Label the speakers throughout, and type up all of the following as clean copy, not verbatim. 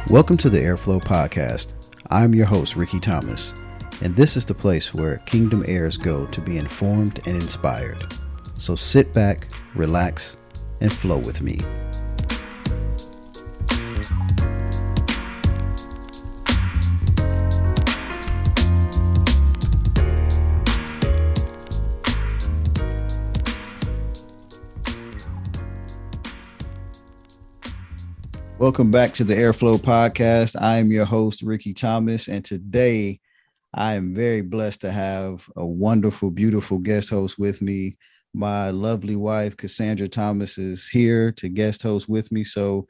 Speaker 1: Welcome to the Airflow Podcast. I'm your host, Rickey Thomas, and this is the place where Kingdom heirs go to be informed and inspired. So sit back, relax, and flow with me. Welcome back to the Airflow Podcast. I am your host, Rickey Thomas, and today I am very blessed to have a wonderful, beautiful guest host with me. My lovely wife, Casandra Thomas, is here to guest host with me. So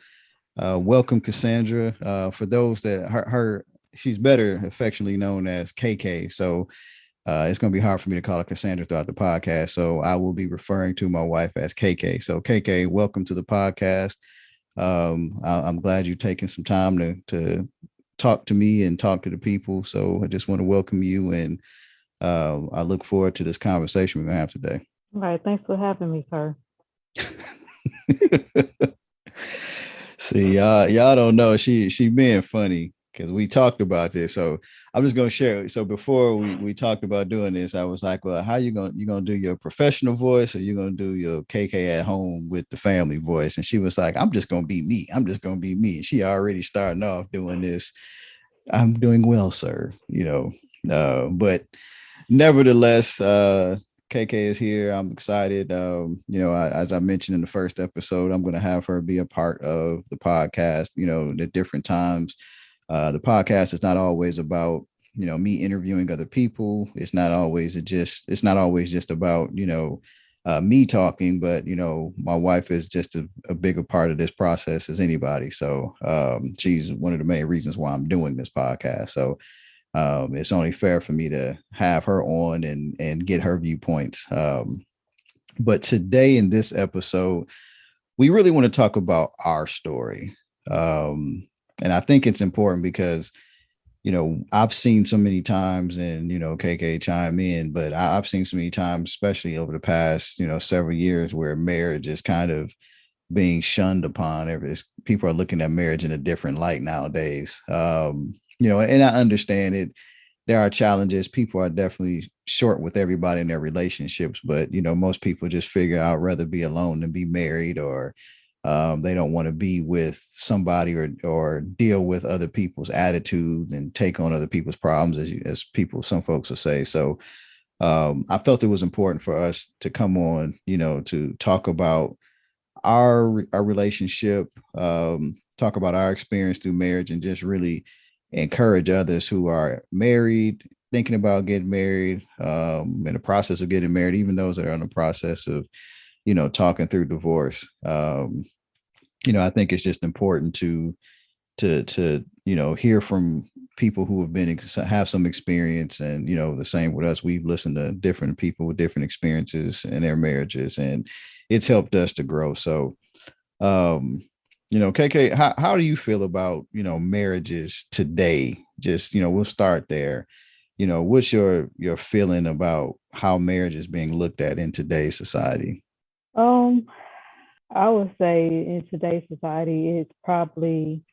Speaker 1: welcome, Casandra. For those that her, she's better affectionately known as KK. So it's going to be hard for me to call her Casandra throughout the podcast. So I will be referring to my wife as KK. So KK, welcome to the podcast. I'm glad you're taking some time to talk to me and talk to the people. So I just want to welcome you, and I look forward to this conversation we're gonna have today.
Speaker 2: All right, thanks for having me, sir.
Speaker 1: See, y'all don't know she being funny because we talked about this. So I'm just gonna share. So before we talked about doing this, I was like, well, how you gonna do your professional voice, or you gonna do your KK at home with the family voice? And she was like, I'm just gonna be me. I'm just gonna be me. And she already starting off doing this. I'm doing well, sir. But nevertheless, KK is here. I'm excited. As I mentioned in the first episode, I'm going to have her be a part of the podcast, at different times. The podcast is not always about, me interviewing other people. It's not always just about, me talking, but, my wife is just a bigger part of this process as anybody. So she's one of the main reasons why I'm doing this podcast. So it's only fair for me to have her on and get her viewpoints. But today in this episode, we really want to talk about our story. And I think it's important because, I've seen so many times, and, KK chime in, but I've seen so many times, especially over the past, several years, where marriage is kind of being shunned upon. People are looking at marriage in a different light nowadays. And I understand it. There are challenges. People are definitely short with everybody in their relationships, but most people just figure I'd rather be alone than be married, or they don't want to be with somebody or deal with other people's attitudes and take on other people's problems, some folks will say. So I felt it was important for us to come on, to talk about our relationship, talk about our experience through marriage, and just really encourage others who are married, thinking about getting married, in the process of getting married, even those that are in the process of, talking through divorce. I think it's just important to hear from people who have some experience, and, the same with us. We've listened to different people with different experiences in their marriages, and it's helped us to grow. So, KK, how do you feel about, marriages today? Just, we'll start there. What's your feeling about how marriage is being looked at in today's society?
Speaker 2: Um, I would say in today's society, it's probably,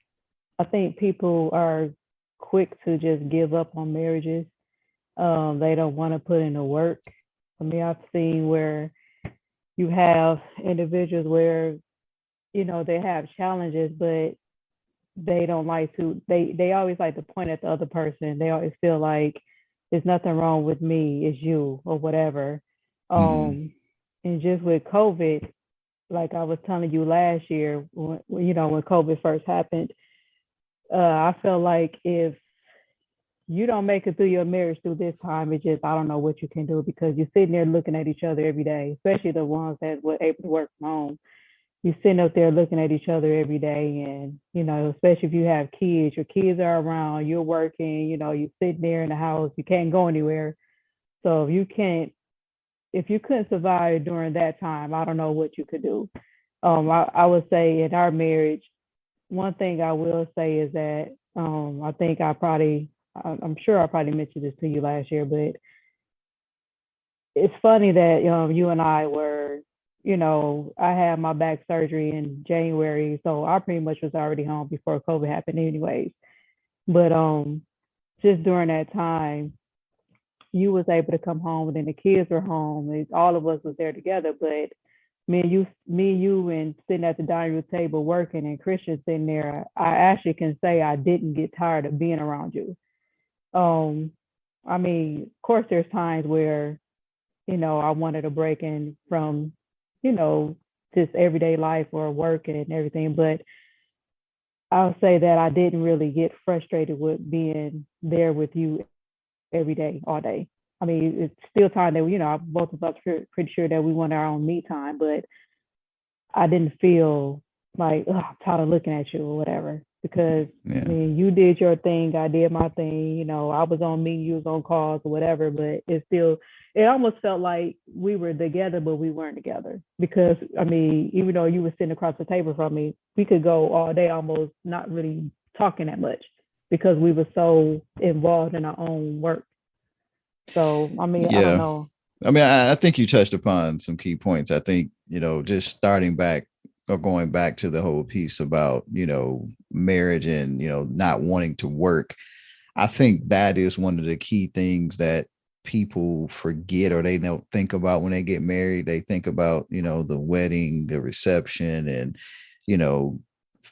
Speaker 2: I think people are quick to just give up on marriages. They don't want to put in the work. I mean, I've seen where you have individuals where, they have challenges, but they don't like to, they always like to point at the other person. They always feel like there's nothing wrong with me, it's you or whatever.
Speaker 1: Mm-hmm.
Speaker 2: And just with COVID, like I was telling you last year, when COVID first happened, I feel like if you don't make it through your marriage through this time, it's just, I don't know what you can do, because you're sitting there looking at each other every day, especially the ones that were able to work from home. You're sitting up there looking at each other every day. And, especially if you have kids, your kids are around, you're working, you're sitting there in the house, you can't go anywhere. So if you couldn't survive during that time, I don't know what you could do. I would say in our marriage, one thing I will say is that I think I'm sure I probably mentioned this to you last year, but it's funny that you and I were I had my back surgery in January, so I pretty much was already home before COVID happened, anyways. But just during that time, you was able to come home, and then the kids were home. All of us was there together, but me, you, and sitting at the dining room table working, and Christian sitting there. I actually can say I didn't get tired of being around you. Um, I mean, of course, there's times where I wanted a break in from, you know, just everyday life or work and everything. But I'll say that I didn't really get frustrated with being there with you every day, all day. I mean, it's still time that both of us are pretty sure that we want our own me time, but I didn't feel like, oh, I'm tired of looking at you or whatever. Because I
Speaker 1: Yeah.
Speaker 2: mean, you did your thing, I did my thing. I was on me, you was on calls or whatever. But it almost felt like we were together, but we weren't together. Because I mean, even though you were sitting across the table from me, we could go all day almost not really talking that much because we were so involved in our own work. So I mean, I don't
Speaker 1: Yeah.
Speaker 2: know.
Speaker 1: I mean, I think you touched upon some key points. I think, just starting back or going back to the whole piece about, marriage and, not wanting to work. I think that is one of the key things that people forget or they don't think about when they get married. They think about, the wedding, the reception, and, you know,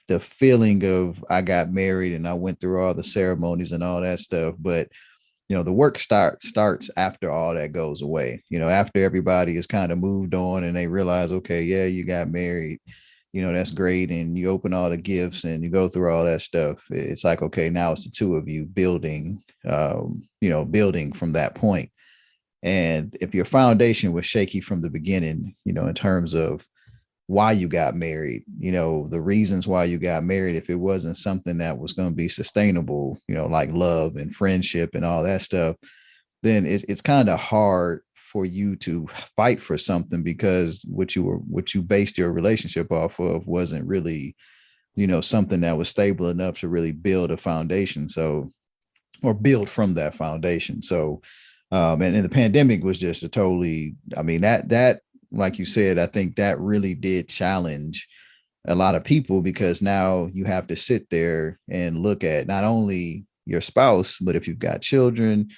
Speaker 1: the feeling of I got married and I went through all the ceremonies and all that stuff. But the work starts after all that goes away. After everybody is kind of moved on and they realize, okay, yeah, you got married, that's great, and you open all the gifts and you go through all that stuff. It's like, okay, now it's the two of you building, building from that point. And if your foundation was shaky from the beginning, in terms of why you got married, the reasons why you got married, if it wasn't something that was going to be sustainable, like love and friendship and all that stuff, then it's kind of hard for you to fight for something because what you based your relationship off of wasn't really, something that was stable enough to really build a foundation. So, or build from that foundation. So, and the pandemic was just a totally, I mean, that, like you said, I think that really did challenge a lot of people because now you have to sit there and look at not only your spouse, but if you've got children,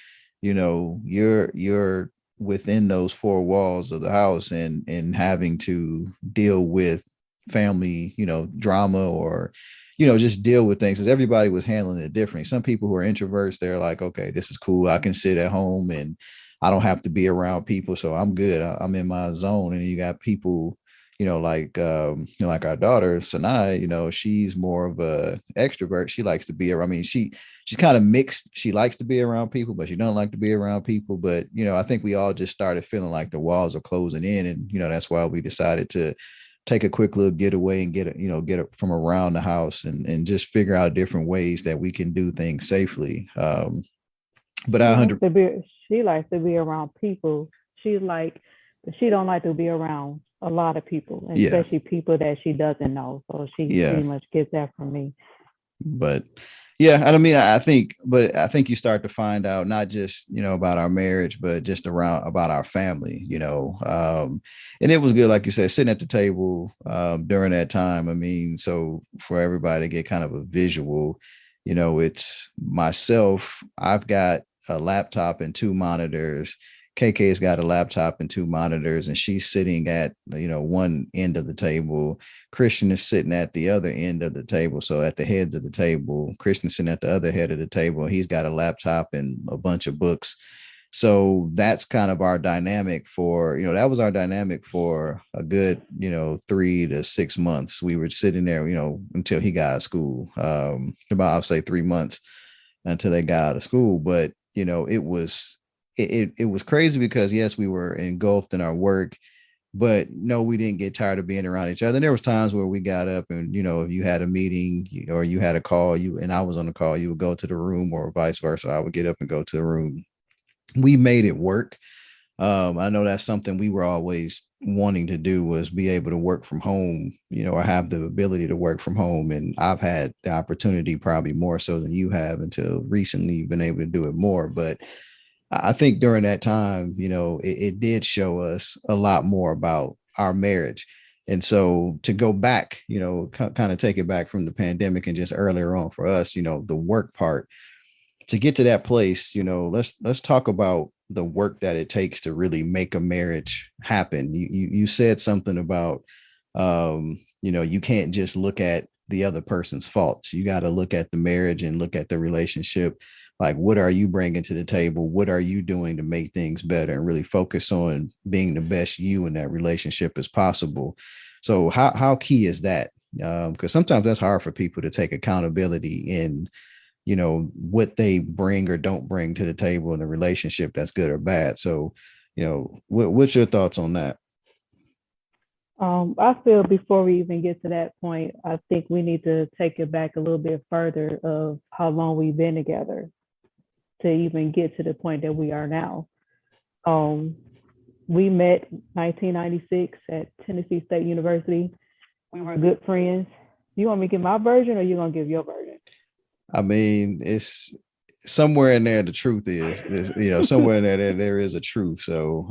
Speaker 1: you're within those four walls of the house and having to deal with family, drama or just deal with things because everybody was handling it differently. Some people who are introverts, they're like, okay, this is cool. I can sit at home and I don't have to be around people. So I'm good. I'm in my zone. And you got people, like our daughter, Sanai, she's more of a extrovert. She likes to be around. I mean, she's kind of mixed. She likes to be around people, but she don't like to be around people. But, I think we all just started feeling like the walls are closing in. And, that's why we decided to take a quick little getaway and get it from around the house and just figure out different ways that we can do things safely. But
Speaker 2: She
Speaker 1: I
Speaker 2: likes
Speaker 1: 100,
Speaker 2: to be she likes to be around people. She's like she don't like to be around a lot of people, and
Speaker 1: yeah,
Speaker 2: especially people that she doesn't know. So she
Speaker 1: yeah.
Speaker 2: pretty much gets that from me.
Speaker 1: But yeah, I mean, I think you start to find out not just about our marriage, but just around about our family, and it was good, like you said, sitting at the table during that time. I mean, so for everybody to get kind of a visual, it's myself. I've got a laptop and two monitors. KK's got a laptop and two monitors, and she's sitting at one end of the table. Christian is sitting at the other end of the table. So at the heads of the table, Christian's sitting at the other head of the table. He's got a laptop and a bunch of books. So that's kind of our dynamic for, that was our dynamic for a good, 3 to 6 months. We were sitting there, until he got out of school, about, I'll say 3 months until they got out of school. But, it was crazy because yes, we were engulfed in our work, but no, we didn't get tired of being around each other. And there was times where we got up and, if you had a meeting or you had a call, and I was on the call, you would go to the room or vice versa. I would get up and go to the room. We made it work. I know that's something we were always wanting to do was be able to work from home, or have the ability to work from home. And I've had the opportunity probably more so than you have until recently you've been able to do it more. But I think during that time, it did show us a lot more about our marriage. And so to go back, kind of take it back from the pandemic and just earlier on for us, the work part, to get to that place, let's talk about the work that it takes to really make a marriage happen. You said something about you can't just look at the other person's faults. You got to look at the marriage and look at the relationship. Like, what are you bringing to the table? What are you doing to make things better, and really focus on being the best you in that relationship as possible. So how key is that? Because sometimes that's hard for people to take accountability in what they bring or don't bring to the table in a relationship, that's good or bad. So what's your thoughts on that?
Speaker 2: I feel before we even get to that point, I think we need to take it back a little bit further of how long we've been together to even get to the point that we are now. Um, we met 1996 at Tennessee State University. We were good friends. You want me to give my version, or you gonna give your version?
Speaker 1: I mean, it's somewhere in there. The truth is, somewhere in there is a truth. So,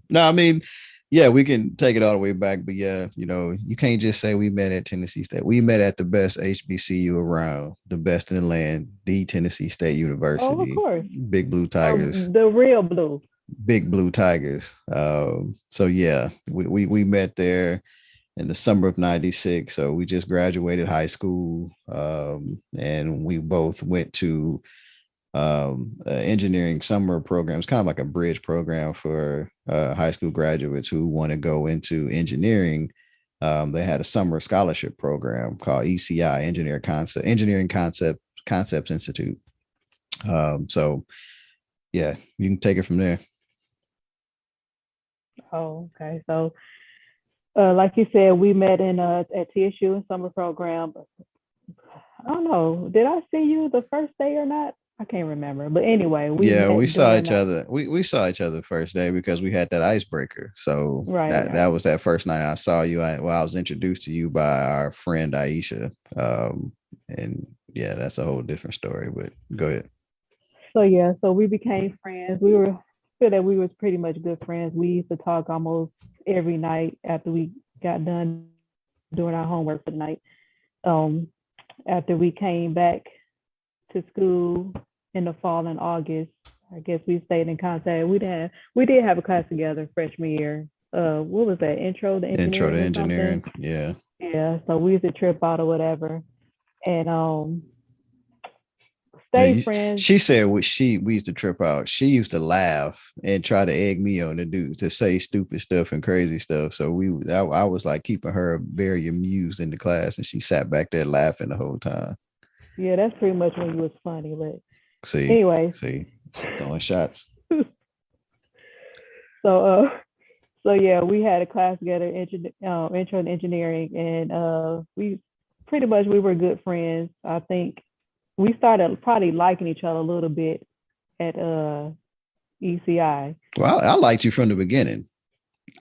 Speaker 1: no, I mean, yeah, we can take it all the way back, but yeah, you can't just say we met at Tennessee State. We met at the best HBCU around, the best in the land, the Tennessee State
Speaker 2: Oh, of
Speaker 1: University,
Speaker 2: course.
Speaker 1: Big Blue Tigers,
Speaker 2: The real blue.
Speaker 1: Big Blue Tigers. So yeah, we met there in the summer of 96. So we just graduated high school. And we both went to engineering summer programs, kind of like a bridge program for high school graduates who want to go into engineering. They had a summer scholarship program called ECI, Engineering Concepts Institute. So yeah, you can take it from there.
Speaker 2: Oh, okay. So, like you said, we met in at TSU in summer program. I don't know. Did I see you the first day or not? I can't remember. But anyway, we
Speaker 1: Yeah, we
Speaker 2: met
Speaker 1: saw
Speaker 2: during
Speaker 1: each
Speaker 2: that.
Speaker 1: other. We saw each other first day because we had that icebreaker. So
Speaker 2: Right,
Speaker 1: that
Speaker 2: right.
Speaker 1: was that first night I saw you. I was introduced to you by our friend Aisha. And yeah, that's a whole different story. But go ahead.
Speaker 2: So yeah, so we became friends. We were feel that we was pretty much good friends. We used to talk almost every night after we got done doing our homework for the night. Um, After we came back to school in the fall in August, I guess we stayed in contact. We did have a class together freshman year. What was that? Intro to
Speaker 1: Intro to
Speaker 2: engineering or something?
Speaker 1: engineering. Yeah.
Speaker 2: Yeah. So we used to trip out or whatever, and
Speaker 1: Yeah,
Speaker 2: stay friends.
Speaker 1: she said we used to trip out. She used to laugh and try to egg me on to say stupid stuff and crazy stuff. So I was like keeping her very amused in the class, and she sat back there laughing the whole time.
Speaker 2: Yeah, that's pretty much when you was funny. But
Speaker 1: See,
Speaker 2: anyway,
Speaker 1: see, she throwing shots.
Speaker 2: so so yeah, we had a class together, intro to engineering, and we pretty much we were good friends. I think we started probably liking each other a little bit at ECI.
Speaker 1: Well, I liked you from the beginning.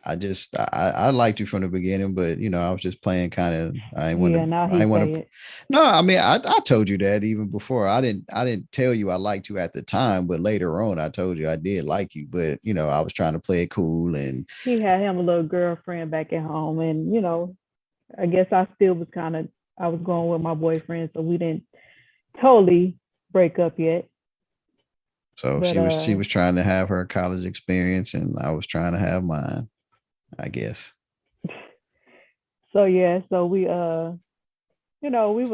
Speaker 1: I liked you from the beginning, but I was just playing kind of.
Speaker 2: Yeah, now
Speaker 1: I
Speaker 2: he
Speaker 1: didn't want
Speaker 2: say
Speaker 1: to.
Speaker 2: it.
Speaker 1: No, I mean I told you that even before. I didn't tell you I liked you at the time, but later on I told you I did like you. But I was trying to play it cool and
Speaker 2: He had him a little girlfriend back at home, and I guess I still was kind of I was going with my boyfriend, so we didn't totally break up yet.
Speaker 1: so
Speaker 2: But
Speaker 1: she was trying to have her college experience, and I was trying to have mine, I guess.
Speaker 2: so yeah, so we were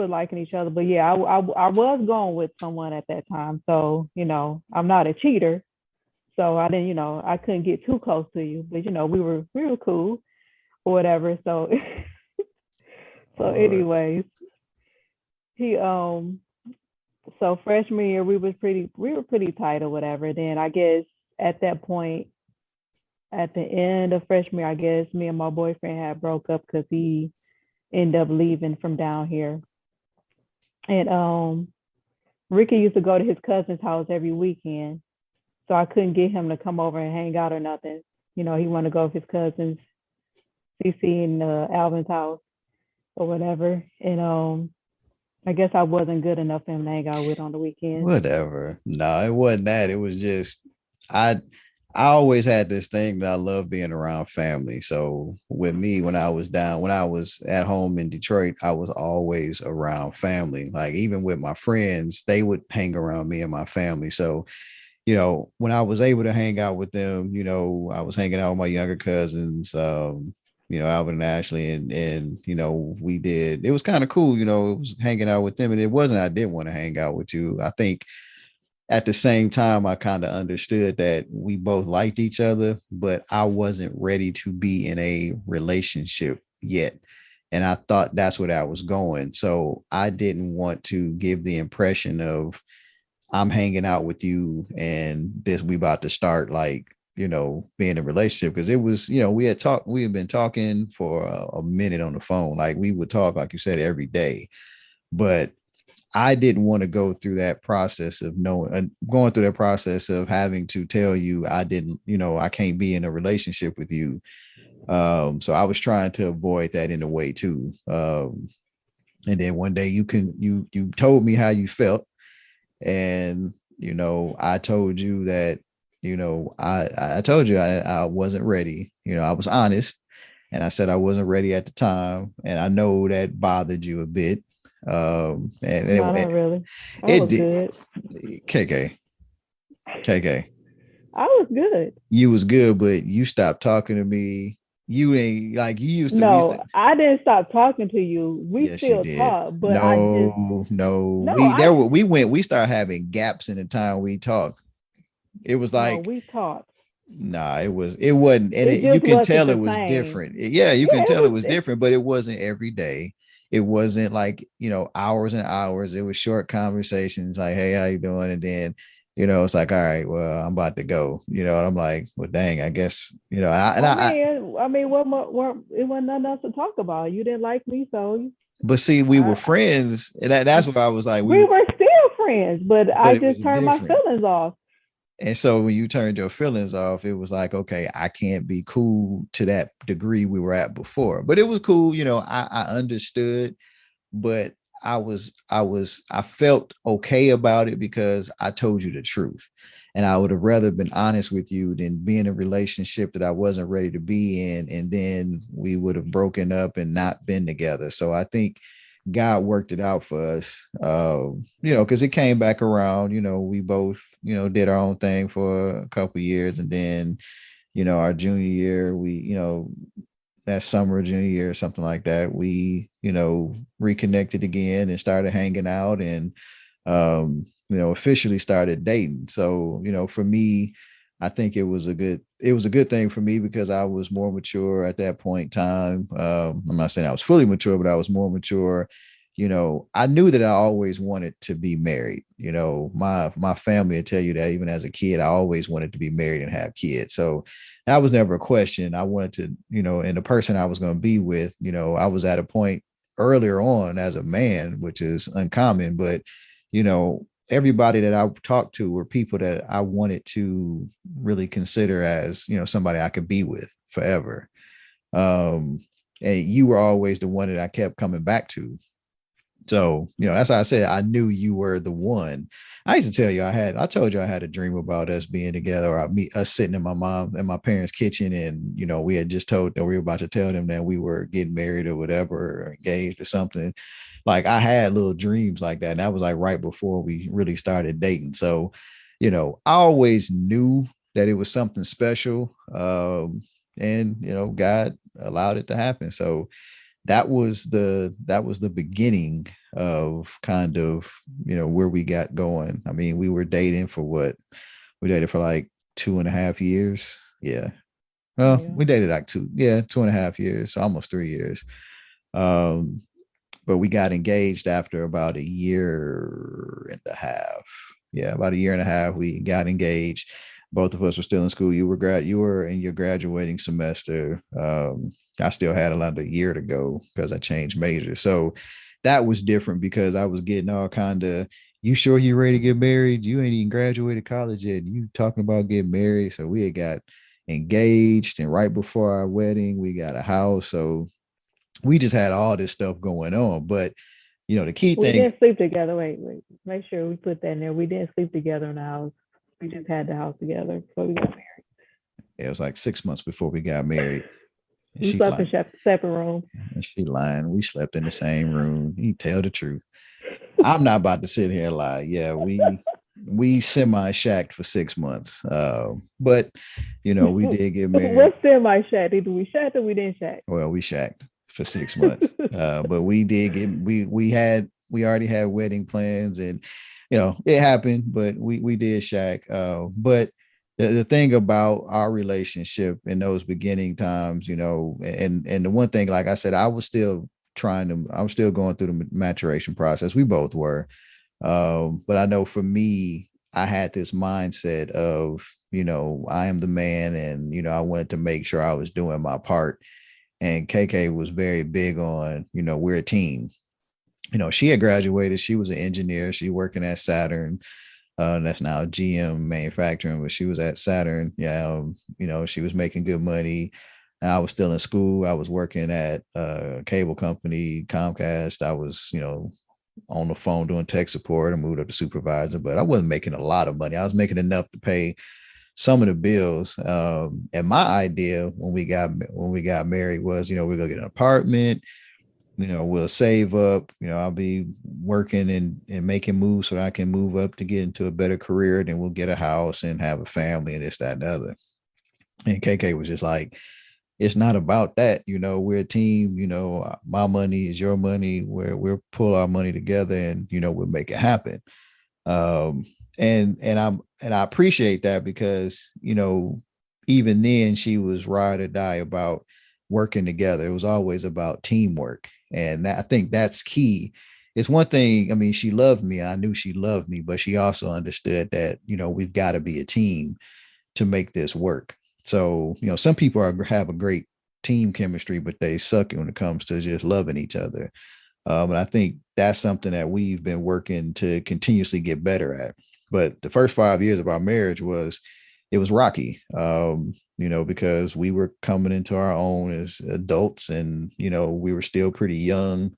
Speaker 2: liking each other. But yeah, I was going with someone at that time, so I'm not a cheater, so I didn't I couldn't get too close to you, but we were cool or whatever. So so
Speaker 1: Lord.
Speaker 2: anyways, he so freshman year we were pretty tight or whatever. Then I guess at that point, at the end of freshman year, I guess me and my boyfriend had broke up because he ended up leaving from down here. And Rickey used to go to his cousin's house every weekend, so I couldn't get him to come over and hang out or nothing. He wanted to go with his cousins, CC and Alvin's house or whatever. And I guess I wasn't good enough for him to hang out with on the weekend.
Speaker 1: Whatever. No, it wasn't that. It was just I I always had this thing that I love being around family. So with me, when I was down, when I was at home in Detroit, I was always around family. Like even with my friends, they would hang around me and my family. So, when I was able to hang out with them, I was hanging out with my younger cousins, Alvin and Ashley, and we did. It was kind of cool, it was hanging out with them, and it wasn't I didn't want to hang out with you. I think at the same time, I kind of understood that we both liked each other, but I wasn't ready to be in a relationship yet. And I thought that's where I was going. So I didn't want to give the impression of I'm hanging out with you and this we about to start like, being in a relationship. Cause it was, we had been talking for a minute on the phone. Like we would talk, like you said, every day. But I didn't want to go through that process of knowing, going through that process of having to tell you I didn't, I can't be in a relationship with you. So I was trying to avoid that in a way too. And then one day you told me how you felt, and I told you that, I told you I wasn't ready. I was honest, and I said I wasn't ready at the time, and I know that bothered you a bit. And
Speaker 2: No, not really. I
Speaker 1: it
Speaker 2: was
Speaker 1: did.
Speaker 2: good.
Speaker 1: KK, KK,
Speaker 2: I was good.
Speaker 1: you was good, but you stopped talking to me. You ain't like you used to. We used to.
Speaker 2: No, I didn't stop talking to you. We
Speaker 1: Yes, you
Speaker 2: still
Speaker 1: did.
Speaker 2: talk, but I just
Speaker 1: No, no.
Speaker 2: no,
Speaker 1: We
Speaker 2: I
Speaker 1: there. We went. We started having gaps in the time we talked. It was
Speaker 2: no,
Speaker 1: like,
Speaker 2: we talked.
Speaker 1: nah, it wasn't, and
Speaker 2: It
Speaker 1: you
Speaker 2: just
Speaker 1: can
Speaker 2: wasn't
Speaker 1: tell it
Speaker 2: the
Speaker 1: was
Speaker 2: same.
Speaker 1: different. Yeah, you
Speaker 2: Yeah,
Speaker 1: can
Speaker 2: it
Speaker 1: tell it
Speaker 2: was.
Speaker 1: was different, but it wasn't every day. It wasn't like hours and hours. It was short conversations, like, "Hey, how you doing?" And then, it's like, "All right, well, I'm about to go." And I'm like, "Well, dang, I guess."
Speaker 2: What it wasn't nothing else to talk about. You didn't like me, so
Speaker 1: but see, we were
Speaker 2: I,
Speaker 1: friends, and that's what I was like.
Speaker 2: we were still friends. But
Speaker 1: But
Speaker 2: I
Speaker 1: it was
Speaker 2: just turned my
Speaker 1: different.
Speaker 2: feelings off.
Speaker 1: And so when you turned your feelings off, it was like, okay, I can't be cool to that degree we were at before. But it was cool, I understood, but I felt okay about it because I told you the truth. And I would have rather been honest with you than be in a relationship that I wasn't ready to be in. And then we would have broken up and not been together. So I think God worked it out for us, because it came back around. We both, did our own thing for a couple of years. And then, our junior year, we, that summer, junior year, or something like that, we, reconnected again and started hanging out, and officially started dating. So, for me, I think it was a good thing for me because I was more mature at that point in time. I'm not saying I was fully mature, but I was more mature. I knew that I always wanted to be married. My family would tell you that even as a kid, I always wanted to be married and have kids. So that was never a question. I wanted to, and the person I was going to be with, I was at a point earlier on as a man, which is uncommon, but everybody that I talked to were people that I wanted to really consider as, somebody I could be with forever. Um, and you were always the one that I kept coming back to. So, that's how I said I knew you were the one. I used to tell you I told you I had a dream about us being together, or us sitting in my mom and my parents' kitchen. And, we had just told that we were about to tell them that we were getting married or whatever, or engaged or something. Like I had little dreams like that. And that was like right before we really started dating. So, I always knew that it was something special. And, God allowed it to happen. So, that was the beginning of kind of where we got going. I mean, we were dating for what? We dated for like 2.5 years. Yeah. Well,
Speaker 2: Yeah.
Speaker 1: we dated like 2.5 years, so almost 3 years. Um, but we got engaged after about a year and a half. Yeah, about a year and a half. We got engaged. Both of us were still in school. You were in your graduating semester. I still had another year to go because I changed majors. So that was different because I was getting all kind of, you sure you ready to get married? You ain't even graduated college yet. You talking about getting married. So we had got engaged, and right before our wedding, we got a house. So we just had all this stuff going on. But the key
Speaker 2: We
Speaker 1: thing,
Speaker 2: didn't sleep together. Wait. Make sure we put that in there. We didn't sleep together in the house. We just had the house together before we got married.
Speaker 1: It was like 6 months before we got married. And
Speaker 2: We
Speaker 1: she
Speaker 2: slept in
Speaker 1: lying.
Speaker 2: separate rooms.
Speaker 1: And she lying. We slept in the same room. You tell the truth. I'm not about to sit here and lie. Yeah, we semi-shacked for 6 months. But we did get married.
Speaker 2: What semi shack? Did we shack or we didn't shack?
Speaker 1: Well, we shacked for 6 months. But we did get we already had wedding plans, and it happened, but we did shack. But the thing about our relationship in those beginning times, and the one thing, like I said, I was still going through the maturation process. We both were. But I know for me, I had this mindset of, I am the man, and I wanted to make sure I was doing my part. And KK was very big on, we're a team. She had graduated. She was an engineer. She working at Saturn. That's now GM manufacturing, but she was at Saturn. Yeah, she was making good money. And I was still in school. I was working at a cable company, Comcast. I was, on the phone doing tech support. I moved up to supervisor, but I wasn't making a lot of money. I was making enough to pay some of the bills. And my idea when we got married was, we're gonna get an apartment. We'll save up. I'll be working and making moves so I can move up to get into a better career. Then we'll get a house and have a family and this, that, and the other. And KK was just like, it's not about that. We're a team. My money is your money. We'll pull our money together, and we'll make it happen. Um, and I appreciate that, because even then she was ride or die about working together. It was always about teamwork, and I think that's key. It's one thing. I mean, she loved me. I knew she loved me, but she also understood that we've got to be a team to make this work. So, some people have a great team chemistry, but they suck when it comes to just loving each other. And I think that's something that we've been working to continuously get better at. But the first 5 years of our marriage it was rocky, because we were coming into our own as adults, and, we were still pretty young.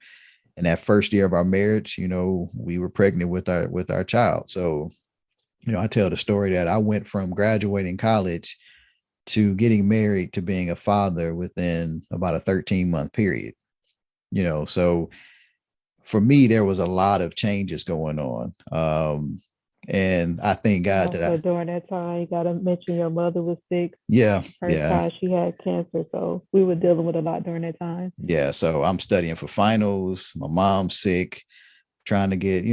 Speaker 1: And that first year of our marriage, we were pregnant with our child. So, I tell the story that I went from graduating college to getting married to being a father within about a 13-month period. So for me, there was a lot of changes going on. And I thank God that
Speaker 2: Also, during that time, you gotta mention your mother was sick.
Speaker 1: Yeah.
Speaker 2: Her child, she had cancer, so we were dealing with a lot during that time.
Speaker 1: Yeah. So I'm studying for finals. My mom's sick, trying to get,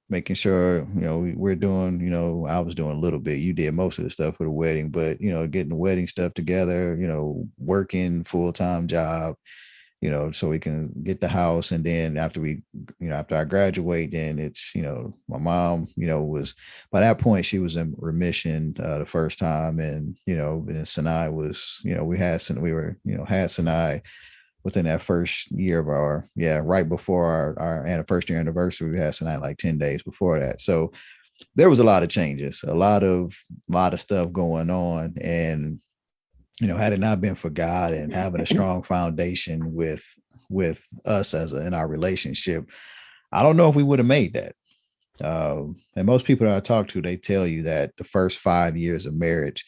Speaker 1: making sure, we're doing, I was doing a little bit. You did most of the stuff for the wedding, but, getting the wedding stuff together, working full-time job, so we can get the house. And then after I graduate, then it's, my mom, was, by that point, she was in remission the first time. And, and Sinai was, had Sinai within that first year of right before our first year anniversary. We had Sinai like 10 days before that. So there was a lot of changes, a lot of stuff going on. And, had it not been for God and having a strong foundation with us in our relationship, I don't know if we would have made that. And most people that I talk to, they tell you that the first 5 years of marriage,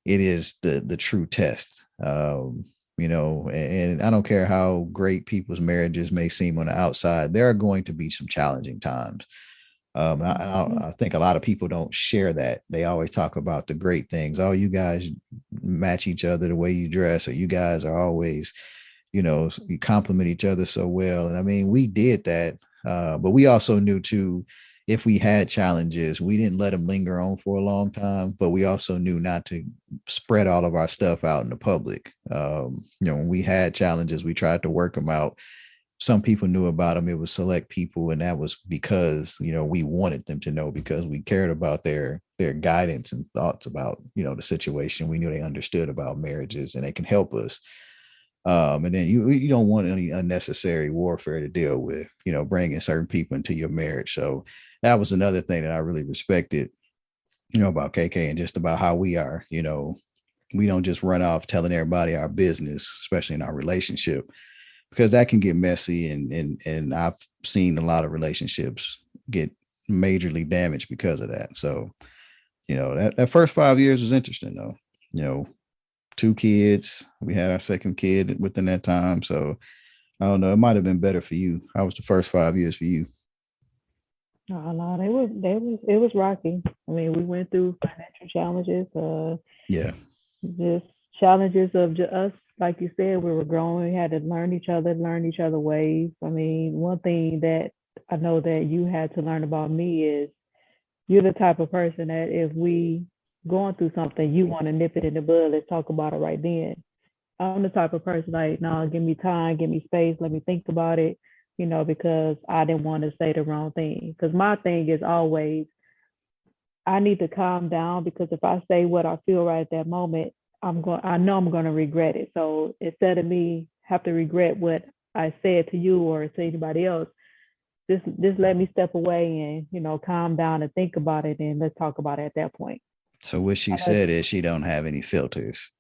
Speaker 1: it is the true test. And I don't care how great people's marriages may seem on the outside, there are going to be some challenging times. I think a lot of people don't share that. They always talk about the great things. Oh, you guys match each other, the way you dress, or you guys are always, you compliment each other so well. And I mean, we did that. But we also knew too, if we had challenges, we didn't let them linger on for a long time, but we also knew not to spread all of our stuff out in the public. When we had challenges, we tried to work them out. Some people knew about them. It was select people. And that was because, we wanted them to know, because we cared about their guidance and thoughts about, the situation. We knew they understood about marriages and they can help us. And then you don't want any unnecessary warfare to deal with, bringing certain people into your marriage. So that was another thing that I really respected, about KK, and just about how we are. We don't just run off telling everybody our business, especially in our relationship, because that can get messy. And I've seen a lot of relationships get majorly damaged because of that. So, that first 5 years was interesting though. two kids. We had our second kid within that time. So I don't know. It might have been better for you. How was the first 5 years for you?
Speaker 2: No, no, it was rocky. I mean, we went through financial challenges,
Speaker 1: Yeah.
Speaker 2: just challenges of just us, like you said, we were growing, we had to learn each other ways. I mean, one thing that I know that you had to learn about me is you're the type of person that if we going through something, you want to nip it in the bud. Let's talk about it right then. I'm the type of person like, no, give me time, give me space, let me think about it, because I didn't want to say the wrong thing. Because my thing is always, I need to calm down because if I say what I feel right at that moment, I know I'm going to regret it. So instead of me have to regret what I said to you or to anybody else, just let me step away and calm down and think about it and let's talk about it at that point.
Speaker 1: So what she said is she don't have any filters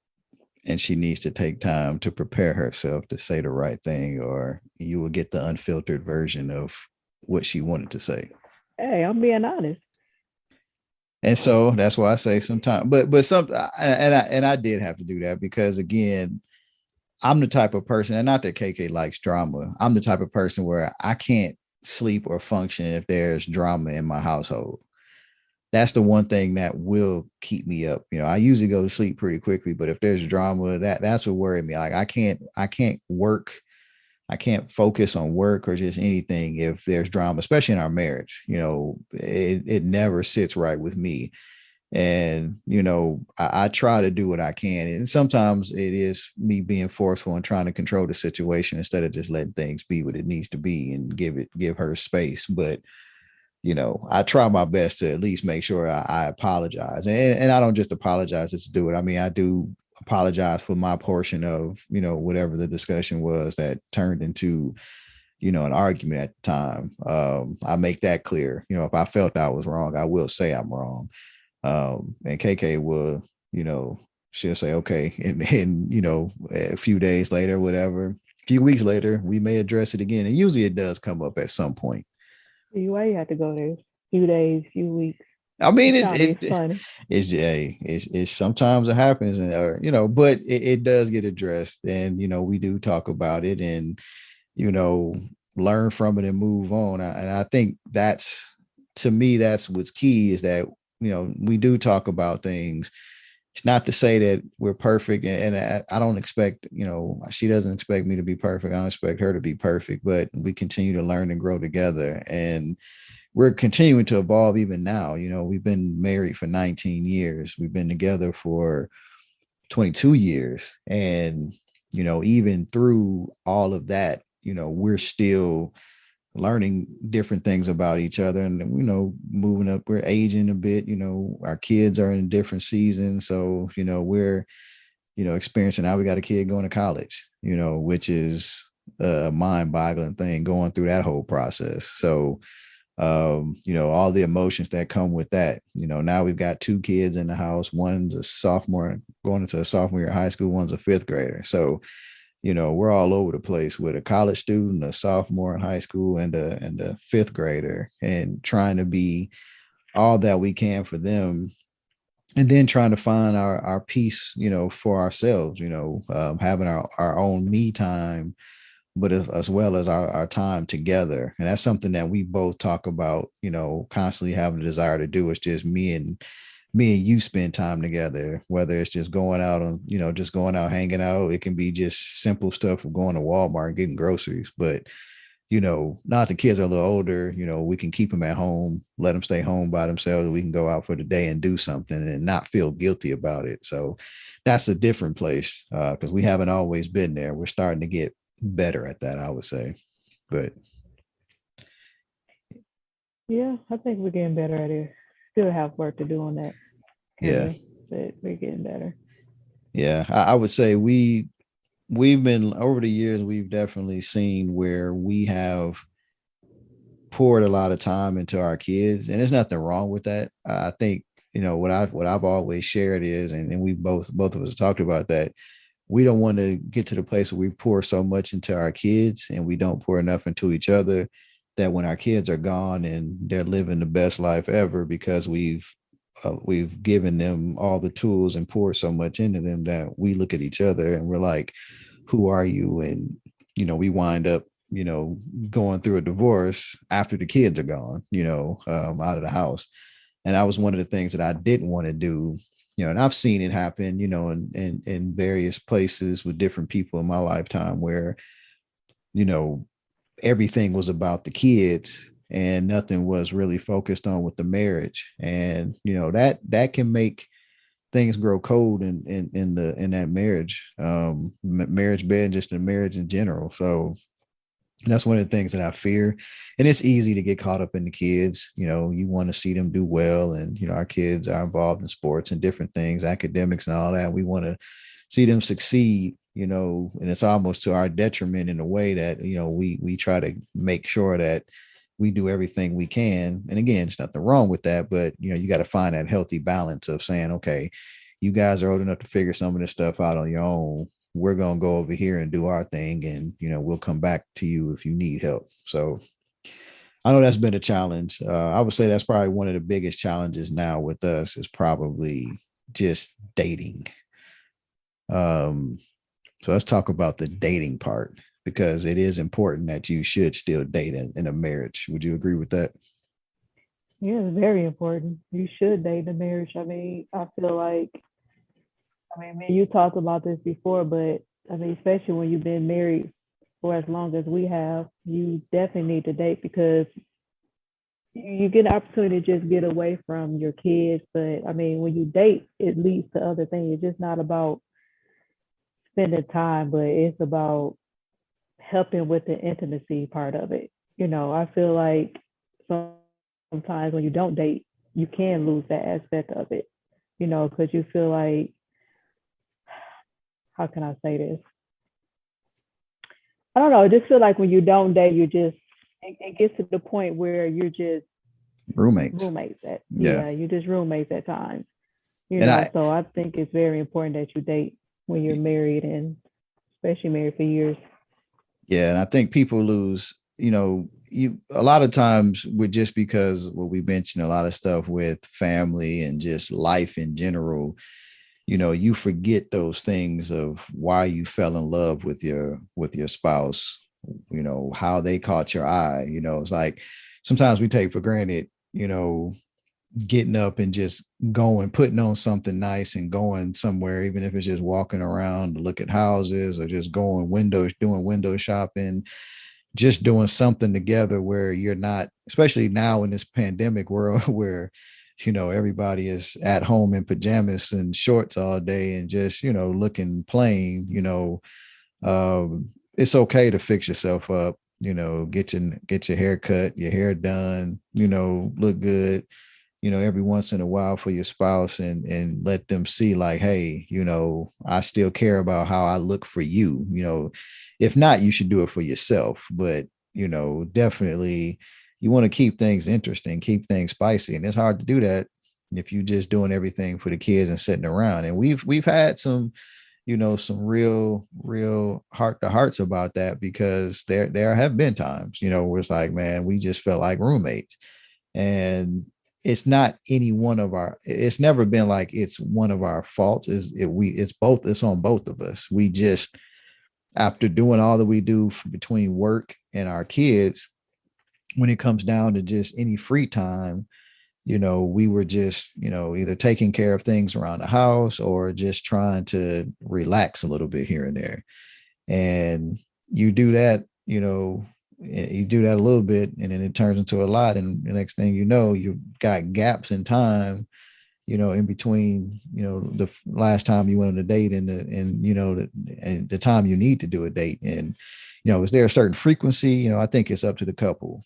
Speaker 1: and she needs to take time to prepare herself to say the right thing, or you will get the unfiltered version of what she wanted to say.
Speaker 2: Hey, I'm being honest.
Speaker 1: And so that's why I say sometimes, but some, and I did have to do that because again, I'm the type of person, and not that KK likes drama. I'm the type of person where I can't sleep or function if there's drama in my household. That's the one thing that will keep me up. I usually go to sleep pretty quickly, but if there's drama, that's what worried me. Like I can't work. I can't focus on work or just anything if there's drama, especially in our marriage. It never sits right with me. And I try to do what I can, and sometimes it is me being forceful and trying to control the situation instead of just letting things be what it needs to be and give her space. But I try my best to at least make sure I apologize, and I don't just apologize just to do it. I mean, I do apologize for my portion of whatever the discussion was that turned into an argument at the time. I make that clear. If I felt I was wrong, I will say I'm wrong. And KK will, she'll say, okay. And, a few days later, whatever, a few weeks later, we may address it again. And usually it does come up at some point.
Speaker 2: Why you have to go there? Few days, few weeks.
Speaker 1: I mean,
Speaker 2: It's funny.
Speaker 1: It's sometimes it happens, and but it does get addressed, and we do talk about it, and learn from it and move on. And I think that's, to me, that's what's key, is that we do talk about things. It's not to say that we're perfect, and I don't expect, she doesn't expect me to be perfect. I don't expect her to be perfect, but we continue to learn and grow together, and we're continuing to evolve even now. We've been married for 19 years. We've been together for 22 years. And, even through all of that, we're still learning different things about each other, and moving up, we're aging a bit. Our kids are in different seasons, so we're experiencing, now we got a kid going to college, which is a mind-boggling thing, going through that whole process. So all the emotions that come with that. Now we've got two kids in the house. One's a sophomore, going into a sophomore year of high school. One's a fifth grader. So we're all over the place with a college student, a sophomore in high school, and a fifth grader, and trying to be all that we can for them. And then trying to find our peace, for ourselves, having our own me time, but as well as our time together. And that's something that we both talk about, constantly having a desire to do. It's just me and you spend time together, whether it's just going out on, just going out, hanging out. It can be just simple stuff of going to Walmart and getting groceries. But, now the kids are a little older, we can keep them at home, let them stay home by themselves. We can go out for the day and do something and not feel guilty about it. So that's a different place, because we haven't always been there. We're starting to get better at that, I would say. But
Speaker 2: yeah, I think we're getting better at it. Still have work to do on that.
Speaker 1: Yeah.
Speaker 2: But we're getting better.
Speaker 1: Yeah. I would say we've been, over the years, we've definitely seen where we have poured a lot of time into our kids, and there's nothing wrong with that. I think, what I've always shared is, and we both of us talked about that, we don't want to get to the place where we pour so much into our kids and we don't pour enough into each other, that when our kids are gone and they're living the best life ever because we've we've given them all the tools and poured so much into them that we look at each other and we're like, who are you? And, we wind up, going through a divorce after the kids are gone, out of the house. And that was one of the things that I didn't want to do, and I've seen it happen, in various places with different people in my lifetime where, you know, everything was about the kids and nothing was really focused on with the marriage. And, that can make things grow cold in that marriage, marriage bed, just in marriage in general. So that's one of the things that I fear. And it's easy to get caught up in the kids. You want to see them do well. And, our kids are involved in sports and different things, academics and all that. We want to see them succeed, and it's almost to our detriment in a way that, we try to make sure that we do everything we can. And again, there's nothing wrong with that, but you got to find that healthy balance of saying, okay, you guys are old enough to figure some of this stuff out on your own. We're going to go over here and do our thing. And, we'll come back to you if you need help. So I know that's been a challenge. I would say that's probably one of the biggest challenges now with us is probably just dating. So let's talk about the dating part because it is important that you should still date in a marriage. Would you agree with that?
Speaker 2: Yeah, it's very important. You should date in marriage. I feel like, man, you talked about this before, but especially when you've been married for as long as we have, you definitely need to date because you get an opportunity to just get away from your kids. But when you date, it leads to other things. It's just not about spending time, but it's about helping with the intimacy part of it. I feel like sometimes when you don't date, you can lose that aspect of it, because you feel like, how can I say this? I don't know. I just feel like when you don't date, it gets to the point where you're just
Speaker 1: Roommates.
Speaker 2: roommates
Speaker 1: Yeah.
Speaker 2: you just roommates at times,
Speaker 1: And
Speaker 2: so I think it's very important that you date when you're married and especially married for years.
Speaker 1: yeah, and I think people lose, you a lot of times with just because we mentioned a lot of stuff with family and just life in general, you forget those things of why you fell in love with your spouse, how they caught your eye. It's like sometimes we take for granted, getting up and just going, putting on something nice and going somewhere, even if it's just walking around to look at houses or just doing window shopping, just doing something together where you're not, especially now in this pandemic world where, everybody is at home in pajamas and shorts all day and just, looking plain, it's okay to fix yourself up, get your hair cut, your hair done, look good, every once in a while for your spouse and let them see like, hey, I still care about how I look for you. If not, you should do it for yourself. But, definitely you want to keep things interesting, keep things spicy. And it's hard to do that if you're just doing everything for the kids and sitting around. And we've had some, some real heart to hearts about that because there have been times, where it's like, man, we just felt like roommates. And it's not any one of our, it's never been like it's one of our faults. It's on both of us. We just, after doing all that we do between work and our kids, when it comes down to just any free time, we were just, either taking care of things around the house or just trying to relax a little bit here and there. And you do that, you do that a little bit and then it turns into a lot. And the next thing you know, you've got gaps in time, in between, the last time you went on a date and the time you need to do a date. And, is there a certain frequency? I think it's up to the couple.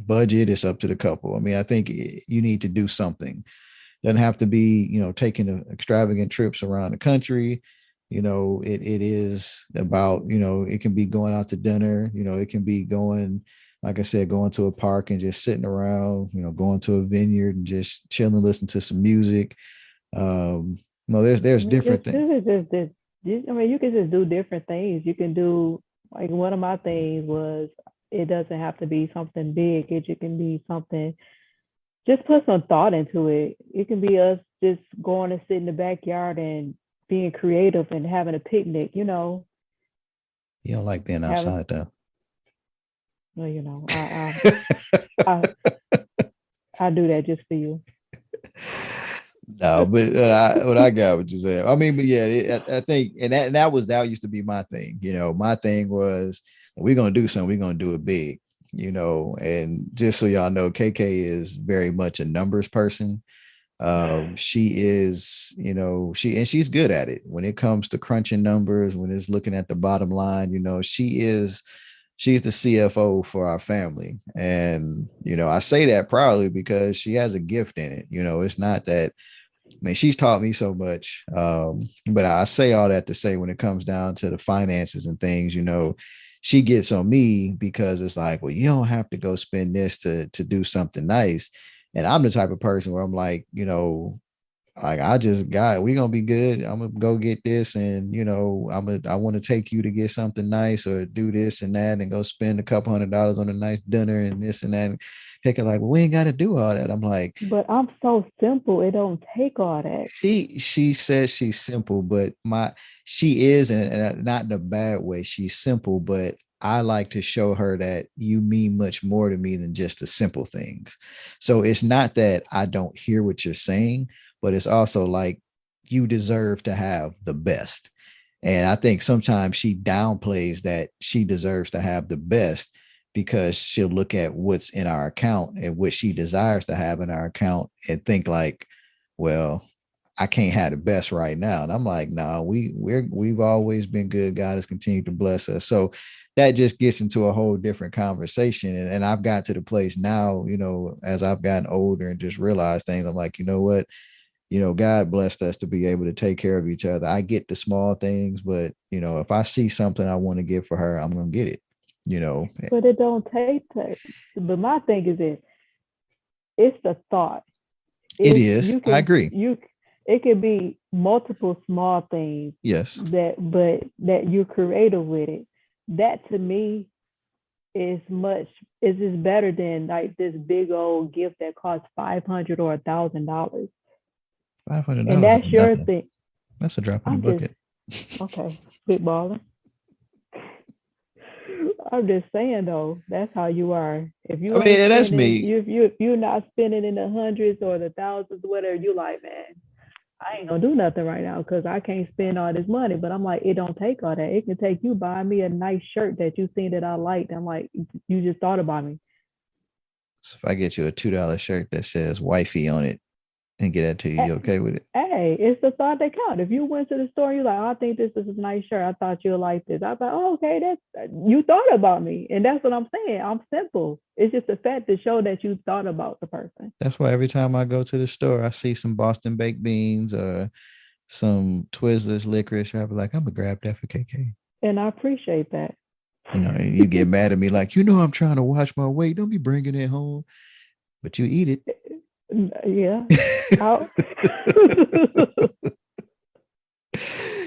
Speaker 1: Budget is up to the couple. I think you need to do something. Doesn't have to be, taking extravagant trips around the country. It is about, it can be going out to dinner, it can be going, like I said, going to a park and just sitting around, going to a vineyard and just chilling, listening to some music. No, there's different things.
Speaker 2: You can just do different things. You can do, like, one of my things was, it doesn't have to be something big. It can be something just put some thought into it. It can be us just going to sit in the backyard and being creative and having a picnic,
Speaker 1: You don't like being
Speaker 2: having,
Speaker 1: outside though.
Speaker 2: well, I, I do that just for you.
Speaker 1: No, but what I got what you said. I mean, but yeah, I think, and that used to be my thing. My thing was we're gonna do something, we're gonna do it big. And just so y'all know, KK is very much a numbers person. She is, she's good at it when it comes to crunching numbers, when it's looking at the bottom line. She's the CFO for our family. And, I say that proudly because she has a gift in it. It's not that, I mean, she's taught me so much. But I say all that to say when it comes down to the finances and things, she gets on me because it's like, well, you don't have to go spend this to do something nice. And I'm the type of person where I'm like, like I just got, we gonna be good. I'm gonna go get this, and I want to take you to get something nice or do this and that, and go spend a couple $100 on a nice dinner and this and that. And Hick like, well, we ain't got to do all that. I'm like,
Speaker 2: but I'm so simple. It don't take all that.
Speaker 1: she says she's simple, but she is, and not in a bad way. She's simple, but I like to show her that you mean much more to me than just the simple things. So it's not that I don't hear what you're saying, but it's also like you deserve to have the best. And I think sometimes she downplays that she deserves to have the best because she'll look at what's in our account and what she desires to have in our account and think like, well, I can't have the best right now. And I'm like, no, we've always been good. God has continued to bless us. So that just gets into a whole different conversation. And I've got to the place now, as I've gotten older and just realized things, I'm like, you know what? God blessed us to be able to take care of each other. I get the small things, but if I see something I want to get for her, I'm gonna get it.
Speaker 2: But it don't take that. But my thing is this: it's the thought.
Speaker 1: It
Speaker 2: If
Speaker 1: is.
Speaker 2: you
Speaker 1: I
Speaker 2: can,
Speaker 1: agree.
Speaker 2: it could be multiple small things
Speaker 1: Yes.
Speaker 2: that you're creative with it. That to me is just better than like this big old gift that costs $500 or $1,000. And
Speaker 1: $500
Speaker 2: that's
Speaker 1: is
Speaker 2: your
Speaker 1: nothing.
Speaker 2: thing.
Speaker 1: That's a drop in the
Speaker 2: I'm just
Speaker 1: bucket.
Speaker 2: okay, spitballing. I'm just saying though, that's how you are. If
Speaker 1: I
Speaker 2: you
Speaker 1: mean,
Speaker 2: ain't
Speaker 1: and that's
Speaker 2: spending,
Speaker 1: me.
Speaker 2: if you're not spending in the hundreds or the thousands, whatever, you like, man, I ain't gonna do nothing right now because I can't spend all this money. But I'm like, it don't take all that. It can take you buying me a nice shirt that you seen that I liked. I'm like, you just thought about me.
Speaker 1: So if I get you a $2 shirt that says wifey on it and get that to you, you okay with it?
Speaker 2: Hey, it's the thought that counts. If you went to the store, you're like, oh, I think this is a nice shirt. I thought you'll like this. I thought, oh, okay, that's you thought about me, and that's what I'm saying. I'm simple. It's just the fact to show that you thought about the person.
Speaker 1: That's why every time I go to the store, I see some Boston baked beans or some Twizzlers licorice. I'll be like, I'm gonna grab that for KK.
Speaker 2: And I appreciate that.
Speaker 1: You get mad at me like, I'm trying to watch my weight. Don't be bringing it home, but you eat
Speaker 2: Yeah.
Speaker 1: it.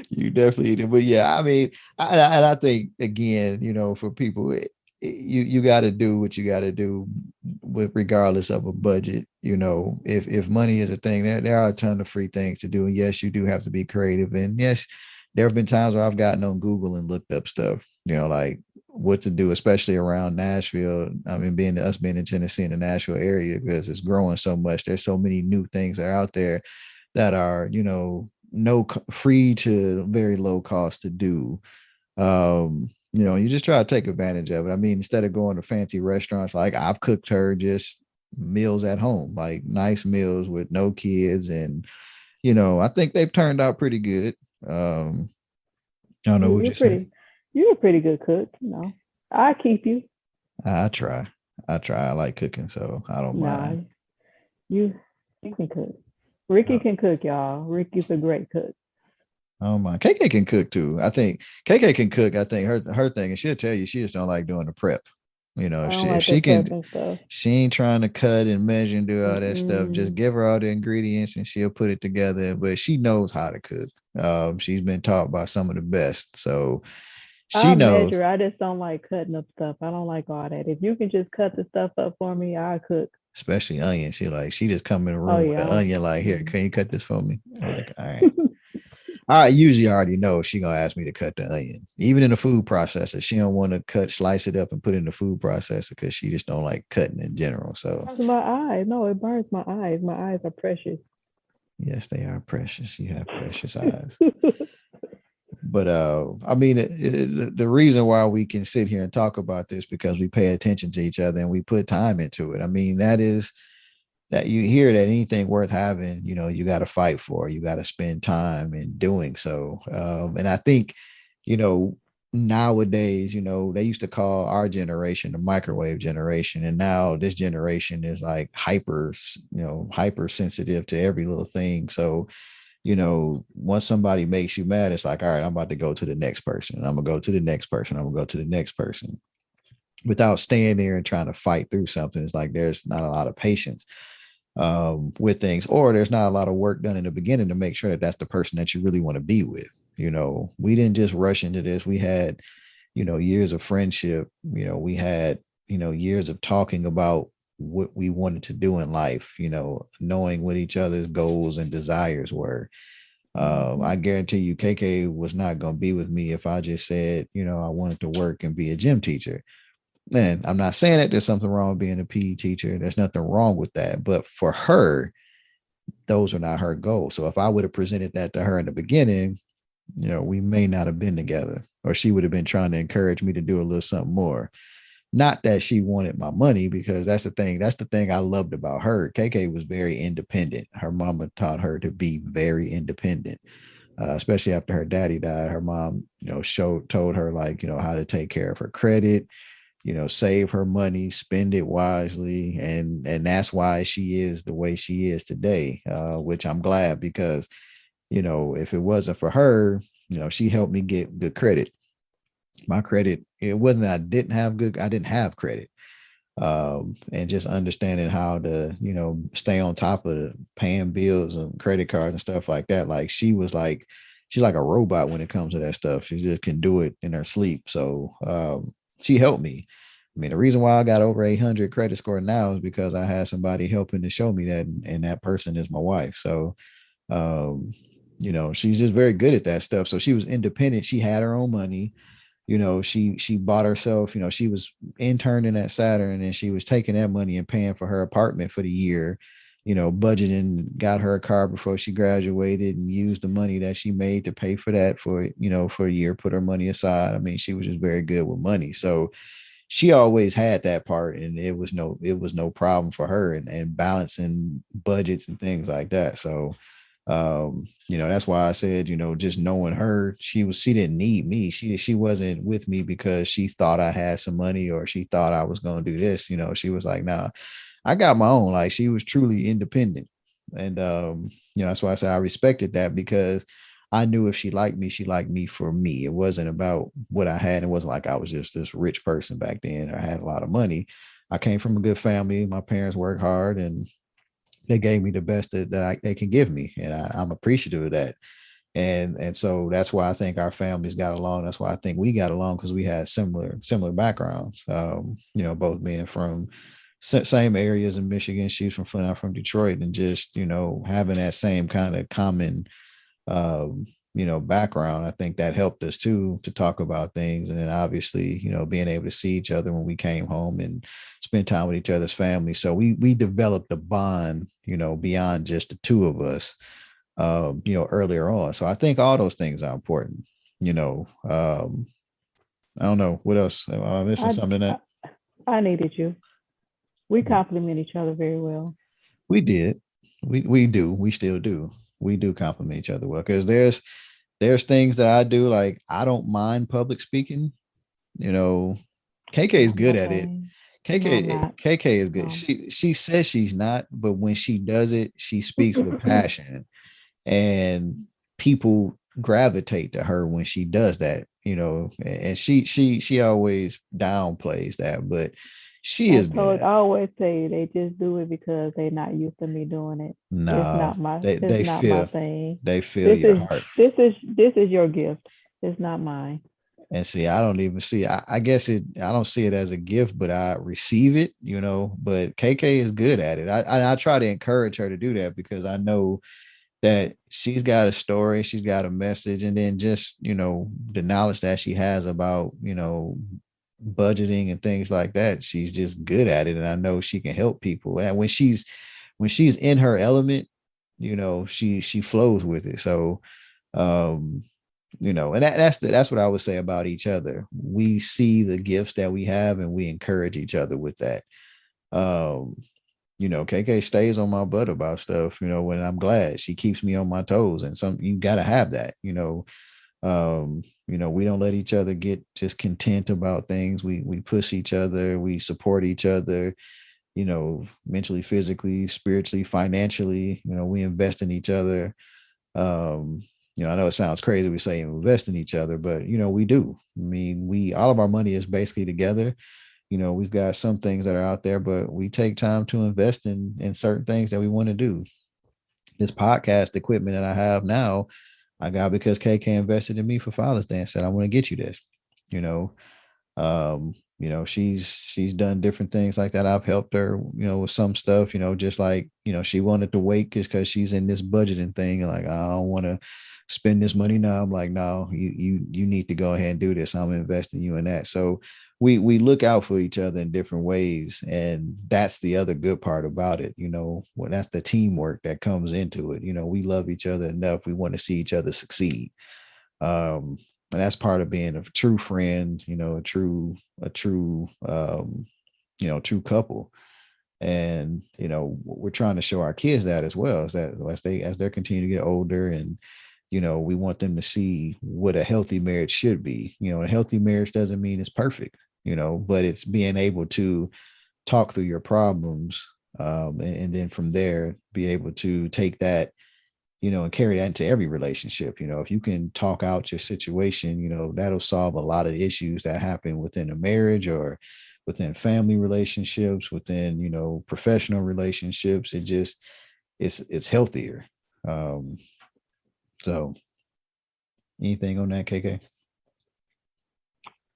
Speaker 1: You definitely eat it. But yeah, I mean, I think again, for people, you got to do what you got to do with regardless of a budget. If money is a thing, there are a ton of free things to do. And yes, you do have to be creative. And yes, there have been times where I've gotten on Google and looked up stuff, like what to do, especially around Nashville. I mean, being in Tennessee in the Nashville area, because it's growing so much. There's so many new things that are out there that are, no free to very low cost to do. You just try to take advantage of it. I mean, instead of going to fancy restaurants, like I've cooked her just meals at home, like nice meals with no kids. And, I think they've turned out pretty good. I don't know what
Speaker 2: You're
Speaker 1: you say.
Speaker 2: you're a pretty good cook. I keep you.
Speaker 1: I try. I like cooking, so I don't
Speaker 2: Nah,
Speaker 1: mind.
Speaker 2: you you can cook. Rickey can cook, y'all. Rickey's a great cook.
Speaker 1: I don't mind. KK can cook too. I think KK can cook. I think her thing, and she'll tell you she just don't like doing the prep.
Speaker 2: I don't
Speaker 1: If
Speaker 2: like the
Speaker 1: she can,
Speaker 2: prep and stuff.
Speaker 1: she ain't trying to cut and measure and do all that stuff. Just
Speaker 2: Mm-mm.
Speaker 1: give her all the ingredients and she'll put it together. But she knows how to cook. She's been taught by some of the best. So She
Speaker 2: I'll
Speaker 1: knows,
Speaker 2: measure. I just don't like cutting up stuff. I don't like all that. If you can just cut the stuff up for me, I cook.
Speaker 1: especially onion. She just come in the
Speaker 2: Oh
Speaker 1: room with an
Speaker 2: yeah.
Speaker 1: onion, like, here,
Speaker 2: Mm.
Speaker 1: can you cut this for me? I'm like, all right. I usually already know she gonna ask me to cut the onion. Even in the food processor, she don't want to slice it up and put it in the food processor because she just don't like cutting in general. So
Speaker 2: Burns my eyes. No, it burns my eyes. My eyes are precious.
Speaker 1: yes, they are precious. You have precious eyes. But I mean, the reason why we can sit here and talk about this because we pay attention to each other and we put time into it. I mean, that is that you hear that anything worth having, you got to fight for. You got to spend time in doing so. And I think, you know, nowadays, they used to call our generation the microwave generation, and now this generation is like hyper sensitive to every little thing. So once somebody makes you mad, it's like, all right, I'm about to go to the next person. I'm gonna go to the next person. I'm gonna go to the next person without staying there and trying to fight through something. It's like there's not a lot of patience with things, or there's not a lot of work done in the beginning to make sure that that's the person that you really want to be with. We didn't just rush into this. We had, years of friendship. We had, years of talking about what we wanted to do in life, knowing what each other's goals and desires were.
Speaker 2: Mhm.
Speaker 1: I guarantee you, KK was not going to be with me if I just said, I wanted to work and be a gym teacher. And I'm not saying that there's something wrong with being a PE teacher. There's nothing wrong with that. But for her, those are not her goals. So if I would have presented that to her in the beginning, we may not have been together, or she would have been trying to encourage me to do a little something more. Not that she wanted my money, because that's the thing. That's the thing I loved about her. KK was very independent. Her mama taught her to be very independent, especially after her daddy died. Her mom, told her, like, how to take care of her credit, save her money, spend it wisely. And that's why she is the way she is today, which I'm glad, because, if it wasn't for her, she helped me get good credit. My credit, it wasn't that I didn't have credit. And just understanding how to, stay on top of paying bills and credit cards and stuff like that. Like, she's like a robot when it comes to that stuff. She just can do it in her sleep. So she helped me. I mean, the reason why I got over 800 credit score now is because I had somebody helping to show me that, and that person is my wife. So, um, she's just very good at that stuff. So she was independent. She had her own money. She bought herself, she was interning at Saturn, and she was taking that money and paying for her apartment for the year, budgeting, got her a car before she graduated, and used the money that she made to pay for that for a year, put her money aside. I mean, she was just very good with money. So she always had that part, and it was no problem for her, and balancing budgets and things like that. So that's why I said, just knowing her, she didn't need me. She wasn't with me because she thought I had some money, or she thought I was going to do this. She was like, nah, I got my own. Like, she was truly independent. And that's why I said I respected that, because I knew if she liked me for me. It wasn't about what I had. It wasn't like I was just this rich person back then, or I had a lot of money. I came from a good family. My parents worked hard, and they gave me the best they can give me, and I'm appreciative of that. And so that's why I think our families got along. That's why I think we got along, because we had similar backgrounds. Both being from same areas in Michigan. She's from Flint, I'm from Detroit, and just having that same kind of common background. I think that helped us too, to talk about things. And then obviously, being able to see each other when we came home and spend time with each other's family. So we developed a bond, beyond just the two of us, earlier on. So I think all those things are important. I don't know what else. Am I missing
Speaker 2: I,
Speaker 1: something
Speaker 2: I
Speaker 1: that
Speaker 2: I needed you. We complement each other very well.
Speaker 1: we did? We do. We still do. We do compliment each other well, because there's things that I do, like I don't mind public speaking. You know, KK is
Speaker 2: Not my
Speaker 1: good at it.
Speaker 2: thing. No, I'm
Speaker 1: KK
Speaker 2: not.
Speaker 1: KK is good.
Speaker 2: No.
Speaker 1: She says she's not, but when she does it, she speaks with passion, and people gravitate to her when she does that. And she always downplays that, but she is good
Speaker 2: I
Speaker 1: at it.
Speaker 2: always say they just do it because they're not used to me doing it.
Speaker 1: No, they
Speaker 2: It's
Speaker 1: they
Speaker 2: not my
Speaker 1: feel
Speaker 2: thing.
Speaker 1: they feel
Speaker 2: This
Speaker 1: your
Speaker 2: is
Speaker 1: heart.
Speaker 2: this is your gift. It's not mine.
Speaker 1: And see, I don't even see, I guess I don't see it as a gift, but I receive it, but KK is good at it. I try to encourage her to do that because I know that she's got a story, she's got a message, and then just, the knowledge that she has about, budgeting and things like that, she's just good at it. And I know she can help people. And when she's in her element, she flows with it. So, um, and that's what I would say about each other. We see the gifts that we have and we encourage each other with that. Um, KK stays on my butt about stuff, when I'm glad. She keeps me on my toes. And you gotta have that, we don't let each other get just content about things. We push each other, we support each other, mentally, physically, spiritually, financially, we invest in each other. um I know it sounds crazy we say invest in each other, but we do. I mean, we all of our money is basically together. We've got some things that are out there, but we take time to invest in certain things that we want to do. This podcast equipment that I have now, I got because KK invested in me for Father's Day and said, I want to get you this. You know, she's done different things like that. I've helped her, with some stuff, just like, she wanted to wait just because she's in this budgeting thing. And like, I don't want to spend this money now. I'm like, no, you need to go ahead and do this. I'm investing you in that. So we look out for each other in different ways. And that's the other good part about it. Well, that's the teamwork that comes into it. We love each other enough. We want to see each other succeed. And that's part of being a true friend, a true couple. And we're trying to show our kids that as well, is that as they continue to get older, and we want them to see what a healthy marriage should be. A healthy marriage doesn't mean it's perfect, but it's being able to talk through your problems, and then from there be able to take that, and carry that into every relationship. If you can talk out your situation, that'll solve a lot of issues that happen within a marriage or within family relationships, within, professional relationships. It's healthier. Um, so anything on that, KK?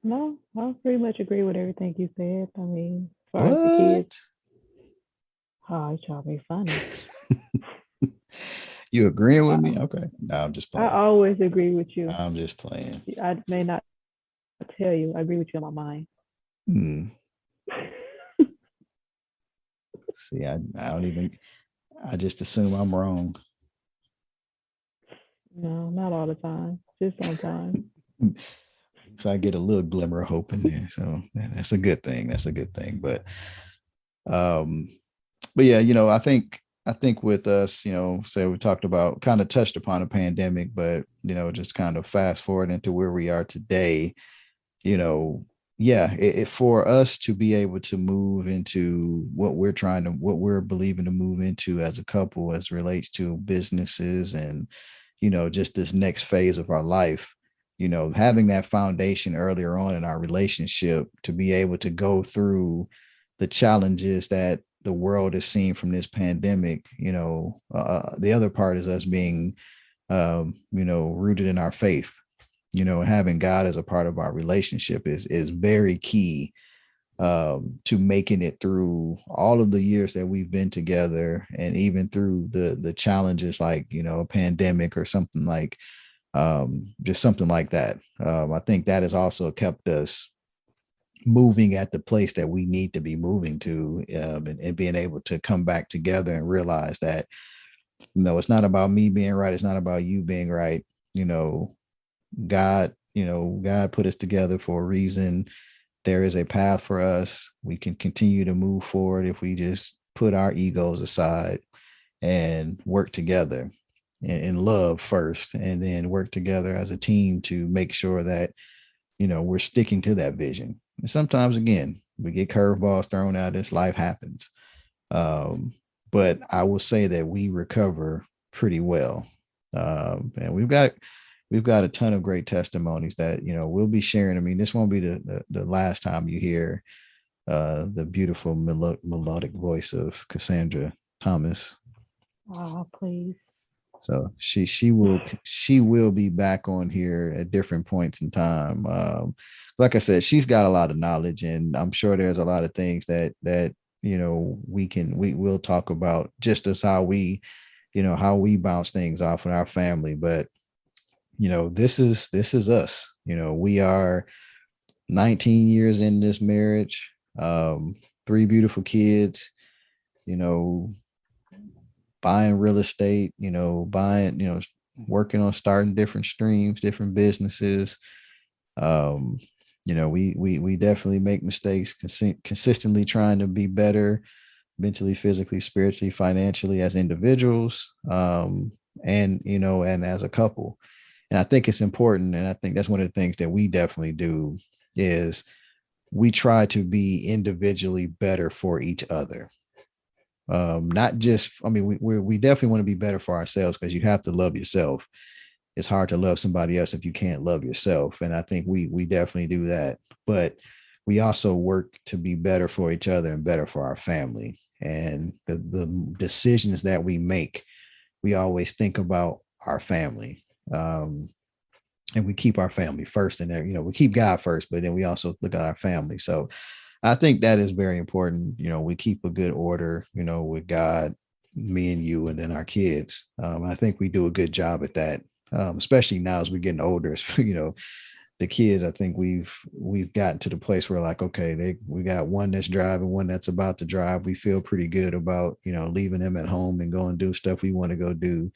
Speaker 2: No, I pretty much agree with everything you said. I mean, as far as the kids,
Speaker 1: What?
Speaker 2: oh, you trying to be funny.
Speaker 1: You agreeing with me?
Speaker 2: I,
Speaker 1: Okay. No, I'm just
Speaker 2: I
Speaker 1: playing.
Speaker 2: always agree with you.
Speaker 1: I'm just playing.
Speaker 2: I may not tell you, I agree with you in my mind.
Speaker 1: Hmm. See, I don't even, I just assume I'm wrong.
Speaker 2: No, not all the time, just sometimes.
Speaker 1: So I get a little glimmer of hope in there. So that's a good thing. That's a good thing. Um, but yeah, I think with us, say we talked about, kind of touched upon a pandemic, but just kind of fast forward into where we are today. you know, yeah, for us to be able to move into what we're believing to move into as a couple, as relates to businesses and, just this next phase of our life, having that foundation earlier on in our relationship to be able to go through the challenges that the world is seeing from this pandemic. The other part is us being, rooted in our faith. Having God as a part of our relationship is very key, to making it through all of the years that we've been together, and even through the challenges like, a pandemic or something like, just something like that. I think that has also kept us moving at the place that we need to be moving to, and being able to come back together and realize that, it's not about me being right, it's not about you being right. you know God put us together for a reason. There is a path for us. We can continue to move forward if we just put our egos aside and work together in love first, and then work together as a team to make sure that, we're sticking to that vision. And sometimes, again, we get curveballs thrown at us. Life happens. But I will say that we recover pretty well. And we've got a ton of great testimonies that, we'll be sharing. I mean, this won't be the last time you hear, the beautiful melodic voice of Casandra Thomas.
Speaker 2: Oh, please.
Speaker 1: So she will be back on here at different points in time. Like I said, she's got a lot of knowledge, and I'm sure there's a lot of things that we will talk about, just as how we bounce things off in our family. But this is us. We are 19 years in this marriage, three beautiful kids, you know, buying real estate, working on starting different streams, different businesses. Um, we definitely make mistakes, consistently trying to be better mentally, physically, spiritually, financially as individuals, and as a couple. And I think it's important, and I think that's one of the things that we definitely do is we try to be individually better for each other. Not just, I mean, we definitely want to be better for ourselves, because you have to love yourself. It's hard to love somebody else if you can't love yourself. And I think we definitely do that. But we also work to be better for each other and better for our family. And the decisions that we make, we always think about our family. And we keep our family first, and we keep God first, but then we also look at our family. So I think that is very important. We keep a good order, with God, me and you, and then our kids. I think we do a good job at that, especially now as we're getting older. The kids, I think we've gotten to the place where, like, okay, we got one that's driving, one that's about to drive. We feel pretty good about, leaving them at home and going do stuff we want to go do.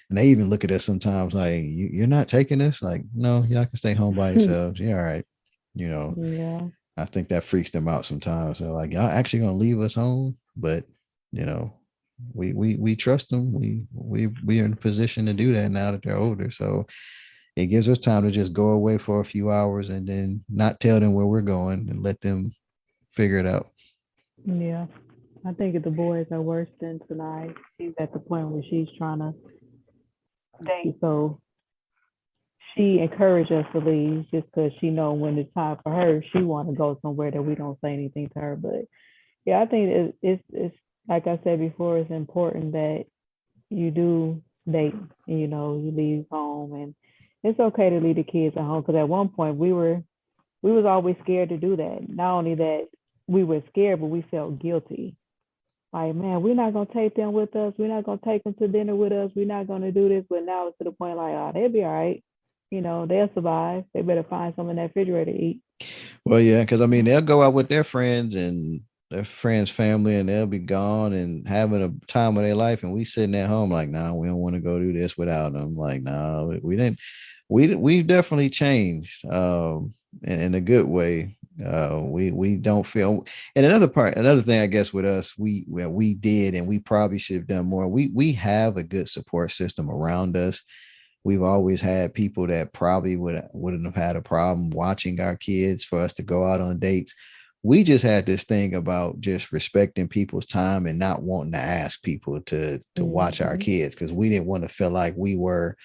Speaker 1: And they even look at us sometimes like, you're not taking us? Like, no, y'all can stay home by yourselves. Yeah, all right. You know,
Speaker 2: Yeah.
Speaker 1: I think that freaks them out sometimes. They're like, y'all actually gonna leave us home? But you know, we trust them. We are in a position to do that now that they're older. So it gives us time to just go away for a few hours and then not tell them where we're going and let them figure it out.
Speaker 2: Yeah. I think the boys are worse than tonight. She's at the point where she's trying to date. So she encouraged us to leave just because she know when it's time for her, she want to go somewhere that we don't say anything to her. But yeah, I think it's like I said before, it's important that you do date and you leave home, and it's okay to leave the kids at home, because at one point we was always scared to do that. Not only that we were scared, but we felt guilty. Like, man, we're not gonna take them with us. We're not gonna take them to dinner with us. We're not gonna do this. But now it's to the point like, oh, they'll be all right. They'll survive. They better find something in that refrigerator to eat.
Speaker 1: Well, yeah, because I mean they'll go out with their friends and their friends' family, and they'll be gone and having a time of their life, and we sitting at home like, nah, we don't want to go do this without them. Like, nah, we didn't. We definitely changed, in a good way. We don't feel. And another thing, I guess, with us, we did, and we probably should have done more. We have a good support system around us. We've always had people that probably wouldn't have had a problem watching our kids for us to go out on dates. We just had this thing about just respecting people's time and not wanting to ask people to watch our
Speaker 2: Mm-hmm.
Speaker 1: kids, because we didn't want to feel like we were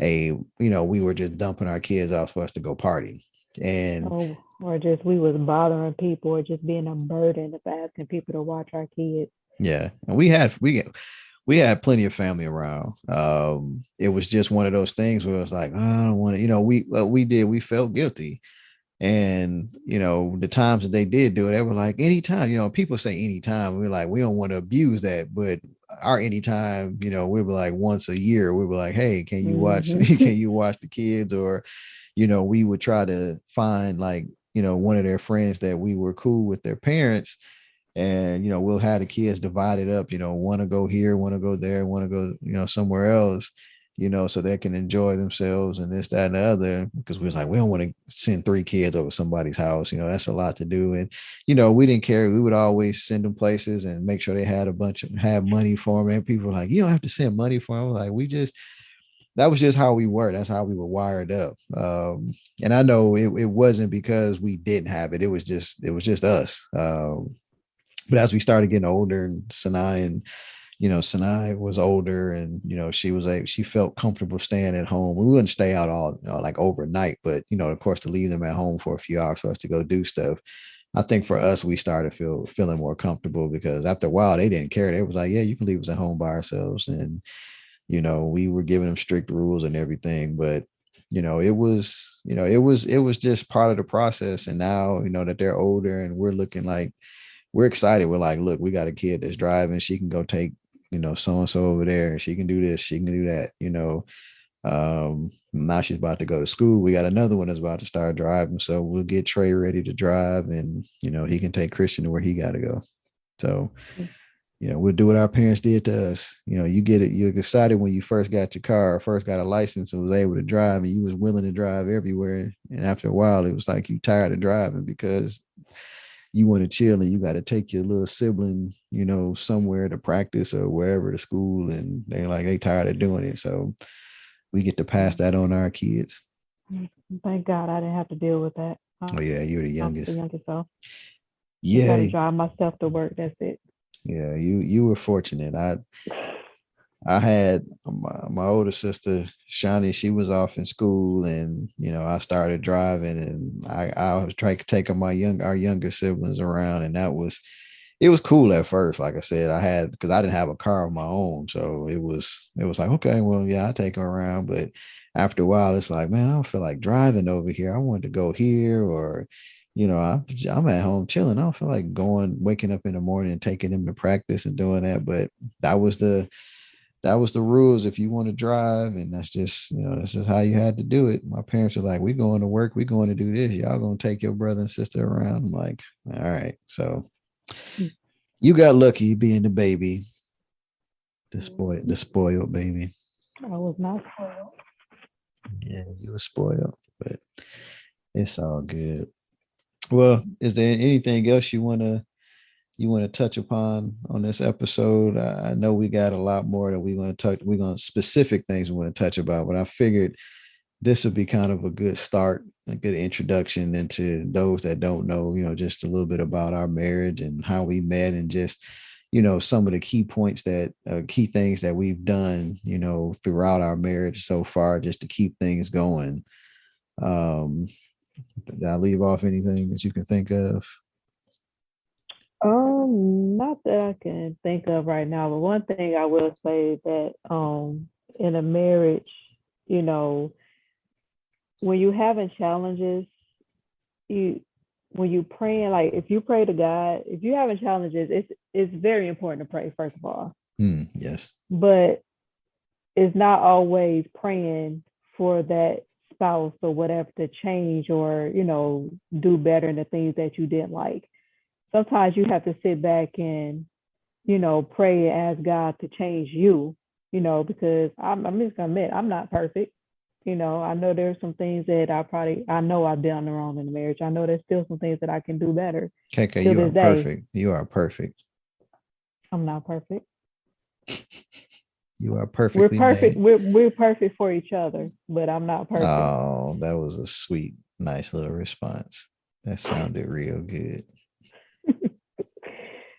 Speaker 1: just dumping our kids off for us to go party. And
Speaker 2: Oh, or just we was bothering people, or just being a burden of asking people to watch our kids.
Speaker 1: yeah, and we had plenty of family around. It was just one of those things where it was like, oh, I don't want to, we felt guilty. And the times that they did do it, they were like, anytime. People say anytime. We're like, we don't want to abuse that, but our anytime, we were like once a year. We were like, hey, can you watch?
Speaker 2: Mm-hmm.
Speaker 1: Can you watch the kids? Or, we would try to find, like, one of their friends that we were cool with their parents, and we'll have the kids divided up. Want to go here, want to go there, want to go somewhere else, so they can enjoy themselves and this, that, and the other. Because we was like, we don't want to send three kids over somebody's house. That's a lot to do. And we didn't care. We would always send them places and make sure they had money for them. And people were like, you don't have to send money for them. Like, that was just how we were. That's how we were wired up. And I know it wasn't because we didn't have it. It was just us. But as we started getting older, and Sinai was older, and she felt comfortable staying at home. We wouldn't stay out all, like, overnight, but of course, to leave them at home for a few hours for us to go do stuff. I think for us, we started feeling more comfortable, because after a while they didn't care. They was like, yeah, you can leave us at home by ourselves. And We were giving them strict rules and everything, but it was just part of the process. And now, that they're older and we're looking like we're excited. We're like, look, we got a kid that's driving. She can go take, so and so over there. She can do this. She can do that. Now she's about to go to school. We got another one that's about to start driving. So we'll get Trey ready to drive, and he can take Christian to where he got to go. So, we'll do what our parents did to us. You get it. You're excited when you first got your car, first got a license and was able to drive, and you was willing to drive everywhere. And after a while, it was like you tired of driving because you want to chill and you got to take your little sibling, somewhere to practice or wherever to school. And they tired of doing it. So we get to pass that on our kids.
Speaker 2: Thank God I didn't have to deal with that.
Speaker 1: Oh yeah, you're the youngest.
Speaker 2: I'm the youngest, so
Speaker 1: yeah,
Speaker 2: I got to drive myself to work. That's it.
Speaker 1: Yeah, you were fortunate. I had my older sister Shawnee. She was off in school, and I started driving, and I was trying to take our younger siblings around, and it was cool at first. Like I said, because I didn't have a car of my own, so it was like, okay, well, yeah, I take them around, but after a while, it's like, man, I don't feel like driving over here. I wanted to go here, or I'm at home chilling. I don't feel like waking up in the morning and taking them to practice and doing that. But that was the rules if you want to drive, and that's just this is how you had to do it. My parents were like, we going to work, we going to do this, y'all gonna take your brother and sister around. I'm like, all right. So you got lucky being the baby, the spoiled baby.
Speaker 2: I was not spoiled.
Speaker 1: Yeah, you were spoiled, but it's all good. Well, is there anything else you want to touch upon on this episode? I know we got a lot more that we're going to touch. We're going to specific things we want to touch about, but I figured this would be kind of a good start, a good introduction into those that don't know, just a little bit about our marriage and how we met, and just, some of the key points key things that we've done, throughout our marriage so far, just to keep things going. Did I leave off anything that you can think of?
Speaker 2: Not that I can think of right now, but one thing I will say is that in a marriage, when you having challenges, when you praying, like if you pray to God, if you having challenges, it's very important to pray, first of all.
Speaker 1: Yes.
Speaker 2: But it's not always praying for that spouse or whatever to change or, do better in the things that you didn't like. Sometimes you have to sit back and, pray and ask God to change you, because I'm just gonna admit I'm not perfect. I know there's some things that I know I've done wrong in the marriage. I know there's still some things that I can do better.
Speaker 1: KK, you are perfect. You are perfect.
Speaker 2: I'm not perfect.
Speaker 1: You are perfectly
Speaker 2: We're perfect.
Speaker 1: made.
Speaker 2: We're perfect for each other, but I'm not perfect.
Speaker 1: Oh, that was a sweet, nice little response. That sounded real good.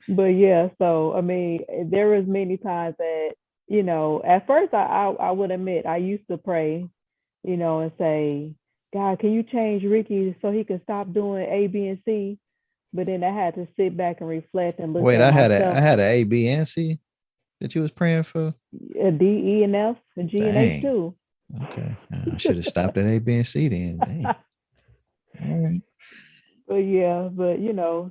Speaker 2: But yeah, so I mean, there was many times that, at first I would admit I used to pray, and say, God, can you change Rickey so he can stop doing A, B, and C? But then I had to sit back and reflect and look.
Speaker 1: Wait, I had a A, B, and C that you was praying for?
Speaker 2: A D, E, and F, and G, and H too.
Speaker 1: Okay. I should have stopped at A, B, and C then. Dang. All right.
Speaker 2: But yeah,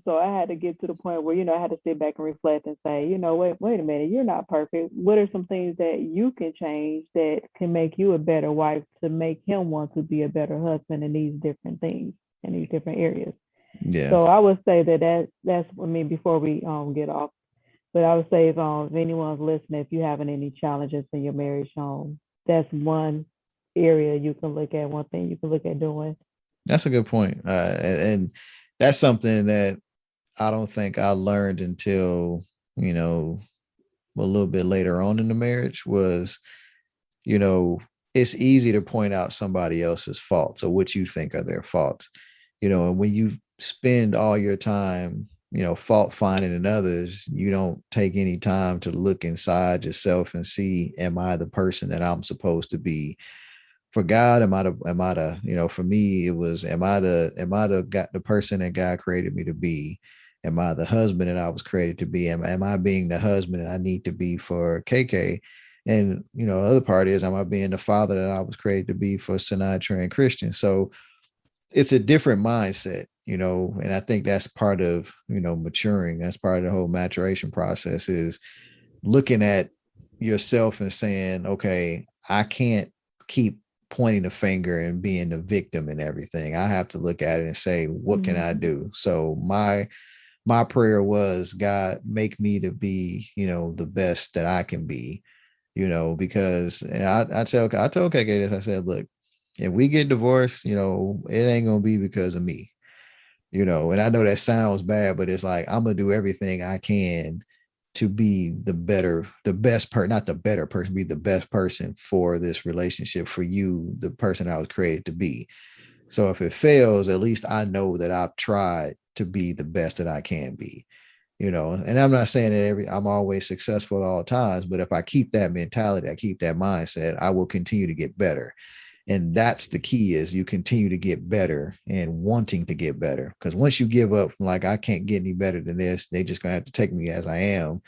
Speaker 2: so I had to get to the point where, I had to sit back and reflect and say, wait a minute, you're not perfect. What are some things that you can change that can make you a better wife, to make him want to be a better husband in these different things, in these different areas?
Speaker 1: Yeah.
Speaker 2: So I would say that's, before we get off, but I would say if anyone's listening, if you're having any challenges in your marriage, that's one area you can look at, one thing you can look at doing.
Speaker 1: That's a good point. And that's something that I don't think I learned until, a little bit later on in the marriage was, it's easy to point out somebody else's faults or what you think are their faults, and when you spend all your time, fault finding in others, you don't take any time to look inside yourself and see, am I the person that I'm supposed to be? For God, am I the, for me, it was, am I the person that God created me to be? Am I the husband that I was created to be? Am I being the husband that I need to be for KK? And the other part is, am I being the father that I was created to be for Sinatra and Christian? So it's a different mindset, and I think that's part of, maturing. That's part of the whole maturation process, is looking at yourself and saying, okay, I can't keep pointing the finger and being the victim and everything. I have to look at it and say, what can I do? So my prayer was, God, make me to be, the best that I can be, because, and I told KK this. I said, look, if we get divorced, it ain't gonna be because of me, and I know that sounds bad, but it's like, I'm gonna do everything I can to be the best person, not the better person, be the best person for this relationship, for you, the person I was created to be. So if it fails, at least I know that I've tried to be the best that I can be, and I'm not saying that I'm always successful at all times, but if I keep that mentality, I keep that mindset, I will continue to get better. And that's the key, is you continue to get better and wanting to get better. Because once you give up, like, I can't get any better than this, they just gonna have to take me as I am,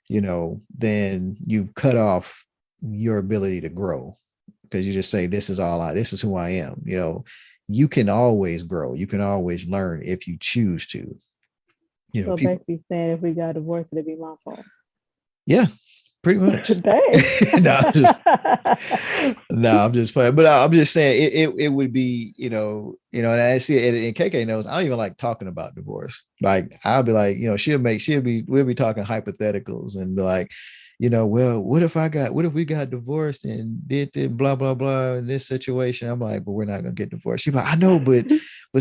Speaker 1: then you cut off your ability to grow, because you just say, this is who I am. You can always grow. You can always learn if you choose to.
Speaker 2: So
Speaker 1: People,
Speaker 2: basically saying if we got divorced, it'd be my fault.
Speaker 1: yeah, pretty much.
Speaker 2: Dang.
Speaker 1: no, I'm just playing. But I'm just saying it would be, and I see it, and KK knows I don't even like talking about divorce. Like, I'll be like, we'll be talking hypotheticals and be like, well, what if we got divorced and did blah, blah, blah in this situation? I'm like, but we're not gonna get divorced. She's like, I know, but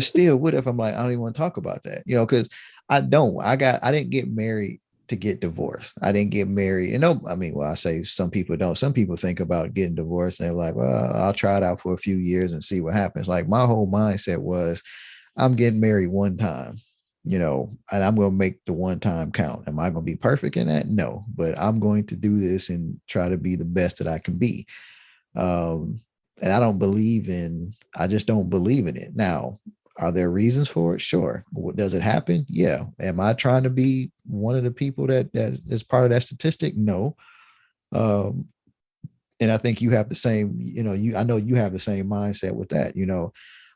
Speaker 1: still, what if? I'm like, I don't even want to talk about that, because I didn't get married to get divorced. I didn't get married. And no, I mean, well, I say some people don't. Some people think about getting divorced and they're like, well, I'll try it out for a few years and see what happens. Like, my whole mindset was, I'm getting married one time, and I'm going to make the one time count. Am I going to be perfect in that? No, but I'm going to do this and try to be the best that I can be. And I just don't believe in it. Now, are there reasons for it? Sure. Does it happen? Yeah. Am I trying to be one of the people that is part of that statistic? No. Um, and I think you have the same, I know you have the same mindset with that.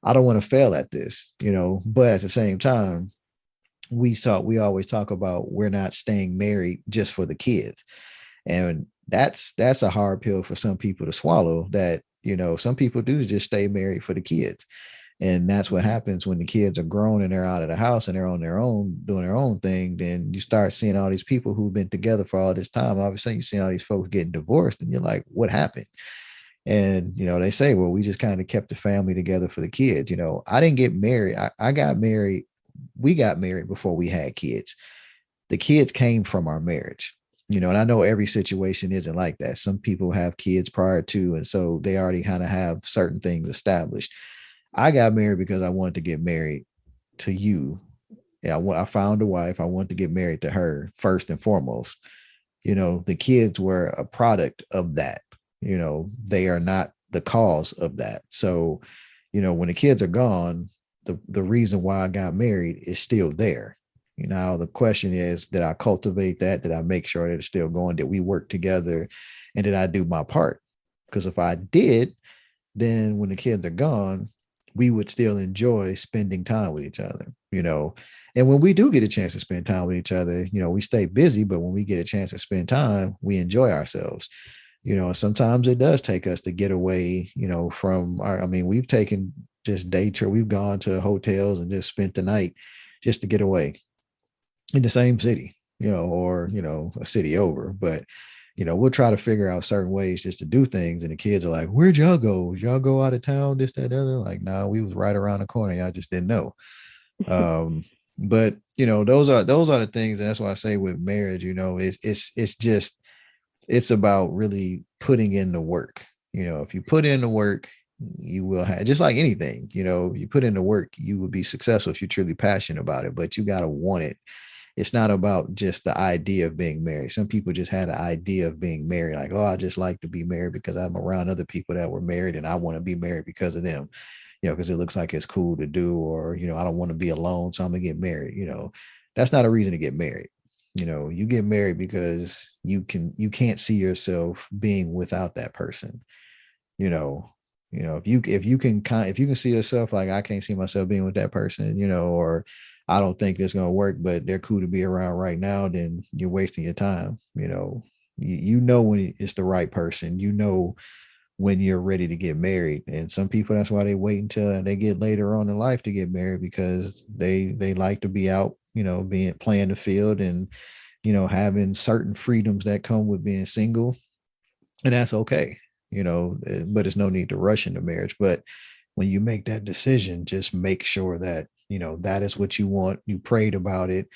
Speaker 1: I don't want to fail at this, but at the same time, we always talk about, we're not staying married just for the kids. And that's a hard pill for some people to swallow, that, some people do just stay married for the kids. And that's what happens when the kids are grown and they're out of the house and they're on their own, doing their own thing. Then you start seeing all these people who've been together for all this time. Obviously, you see all these folks getting divorced and you're like, what happened? And, they say, well, we just kind of kept the family together for the kids. I didn't get married. I got married. We got married before we had kids. The kids came from our marriage, and I know every situation isn't like that. Some people have kids prior to, and so they already kind of have certain things established. I got married because I wanted to get married to you. Yeah, I found a wife. I wanted to get married to her first and foremost. The kids were a product of that. They are not the cause of that. So, when the kids are gone, the reason why I got married is still there. The question is, did I cultivate that? Did I make sure that it's still going? Did we work together? And did I do my part? Because if I did, then when the kids are gone, we would still enjoy spending time with each other, and when we do get a chance to spend time with each other, we stay busy, but when we get a chance to spend time, we enjoy ourselves, sometimes it does take us to get away, from we've taken just day trip. We've gone to hotels and just spent the night just to get away in the same city, or, a city over, but we'll try to figure out certain ways just to do things. And the kids are like, where'd y'all go? Did y'all go out of town? This, that, other. Like, no, we was right around the corner. Y'all just didn't know. But those are the things. And that's why I say with marriage, it's about really putting in the work. If you put in the work, you will have, just like anything, you put in the work, you will be successful if you're truly passionate about it, but you got to want it. It's not about just the idea of being married. Some people just had an idea of being married, like, oh, I just like to be married because I'm around other people that were married and I want to be married because of them, because it looks like it's cool to do, or, I don't want to be alone, so I'm gonna get married. That's not a reason to get married. You get married because you can't see yourself being without that person. you know if you can see yourself like, I can't see myself being with that person, or I don't think it's going to work, but they're cool to be around right now, then you're wasting your time. When it's the right person, when you're ready to get married. And some people, that's why they wait until they get later on in life to get married, because they like to be out, being playing the field, and having certain freedoms that come with being single. And that's okay. But it's no need to rush into marriage. But when you make that decision, just make sure that that is what you want. You prayed about it,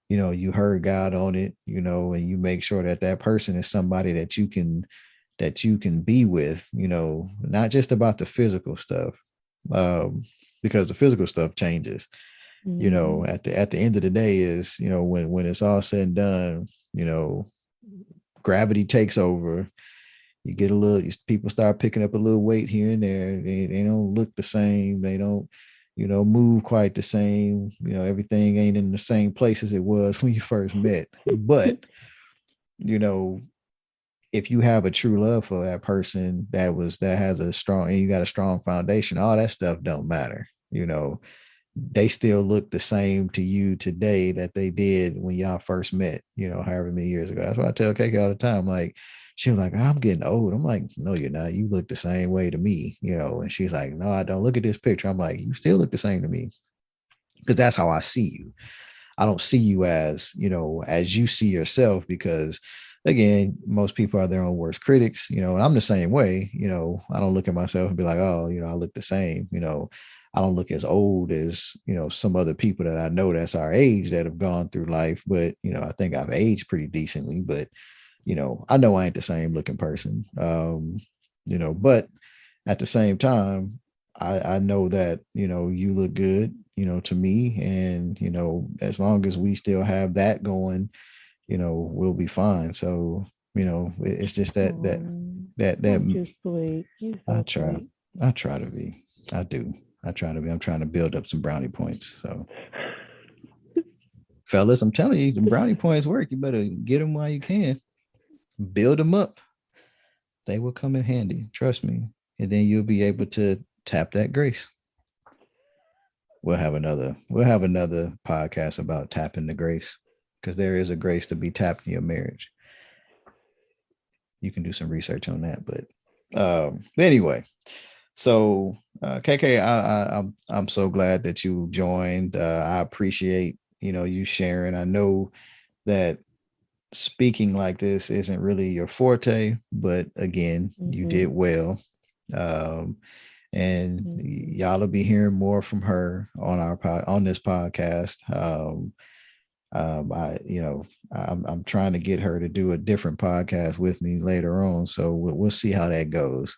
Speaker 1: you heard God on it, and you make sure that that person is somebody that you can be with, not just about the physical stuff, because the physical stuff changes.
Speaker 2: Mm-hmm.
Speaker 1: At the end of the day is, when it's all said and done, gravity takes over. You get a little, people start picking up a little weight here and there. They don't look the same. They don't, move quite the same. Everything ain't in the same place as it was when you first met. But, you know, if you have a true love for that person that has a strong, and you got a strong foundation, all that stuff don't matter. They still look the same to you today that they did when y'all first met, however many years ago. That's what I tell KK all the time. Like, she was like, I'm getting old. I'm like, no, you're not. You look the same way to me, and she's like, no, I don't. Look at this picture. I'm like, you still look the same to me, because that's how I see you. I don't see you as you see yourself, because again, most people are their own worst critics, and I'm the same way. I don't look at myself and be like, oh, I look the same. I don't look as old as, some other people that I know that's our age that have gone through life. But, I think I've aged pretty decently. But, I know I ain't the same looking person. But at the same time, I know that, you look good, to me. And, as long as we still have that going, we'll be fine. So, it's just that
Speaker 2: Aren't you sweet? You
Speaker 1: I
Speaker 2: so
Speaker 1: try,
Speaker 2: sweet.
Speaker 1: I try to be, I do. I try to be. I'm trying to build up some brownie points. So, fellas, I'm telling you, the brownie points work. You better get them while you can. Build them up. They will come in handy. Trust me. And then you'll be able to tap that grace. We'll have another podcast about tapping the grace, because there is a grace to be tapped in your marriage. You can do some research on that. But anyway, so KK, I'm so glad that you joined. I appreciate you sharing. I know that speaking like this isn't really your forte, but again, you did
Speaker 2: Mm-hmm.
Speaker 1: well. Um, and
Speaker 2: Mm-hmm.
Speaker 1: y'all will be hearing more from her on this podcast. I I'm trying to get her to do a different podcast with me later on, so we'll see how that goes.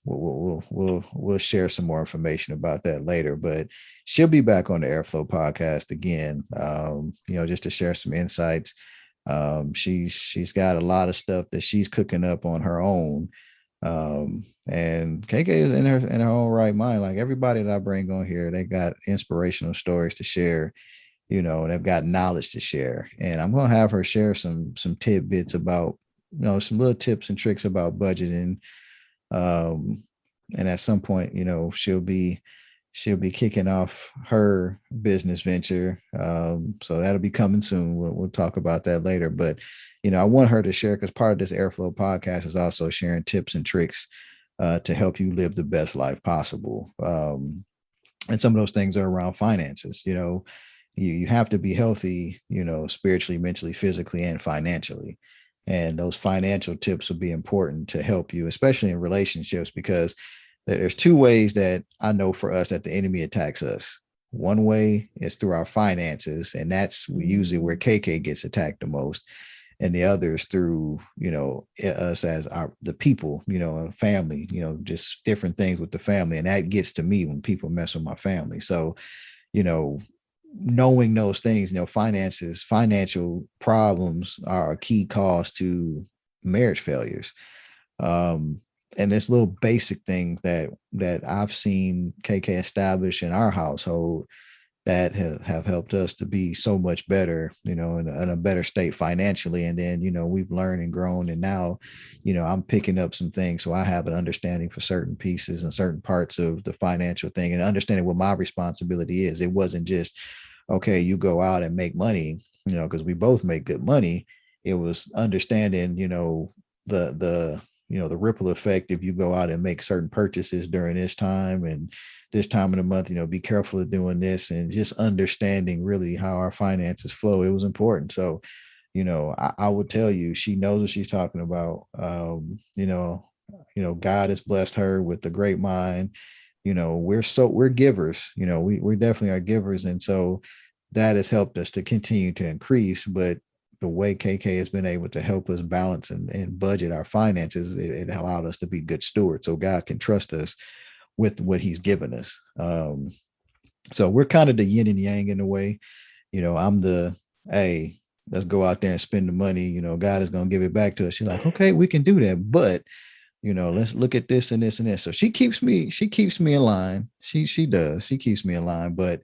Speaker 1: We'll share some more information about that later, but she'll be back on the Airflow podcast again, just to share some insights. She's got a lot of stuff that she's cooking up on her own. And KK is in her own right mind. Like everybody that I bring on here, they got inspirational stories to share, and they've got knowledge to share. And I'm gonna have her share some tidbits about, some little tips and tricks about budgeting. um, and at some point, she'll be kicking off her business venture. So that'll be coming soon. We'll talk about that later. But I want her to share, because part of this Airflow podcast is also sharing tips and tricks to help you live the best life possible. And some of those things are around finances. You have to be healthy, spiritually, mentally, physically, and financially. And those financial tips will be important to help you, especially in relationships, because there's two ways that I know for us that the enemy attacks us. One way is through our finances, and that's usually where KK gets attacked the most. And the other is through, us as the people, family, just different things with the family. And that gets to me when people mess with my family. So, you know, knowing those things, finances, financial problems are a key cause to marriage failures. Um, and this little basic thing that I've seen KK establish in our household, that have helped us to be so much better, in a better state financially. And then, we've learned and grown. And now, I'm picking up some things. So I have an understanding for certain pieces and certain parts of the financial thing, and understanding what my responsibility is. It wasn't just, okay, you go out and make money, because we both make good money. It was understanding, the ripple effect if you go out and make certain purchases during this time and this time of the month, be careful of doing this, and just understanding really how our finances flow. It was important. So, I would tell you, she knows what she's talking about. God has blessed her with a great mind. We're givers, we definitely are givers. And so that has helped us to continue to increase. But the way KK has been able to help us balance and budget our finances, it allowed us to be good stewards. So God can trust us with what he's given us. So we're kind of the yin and yang in a way. I'm the, hey, let's go out there and spend the money. God is going to give it back to us. She's like, okay, we can do that. But, let's look at this and this and this. So she keeps me in line. She does. She keeps me in line. But,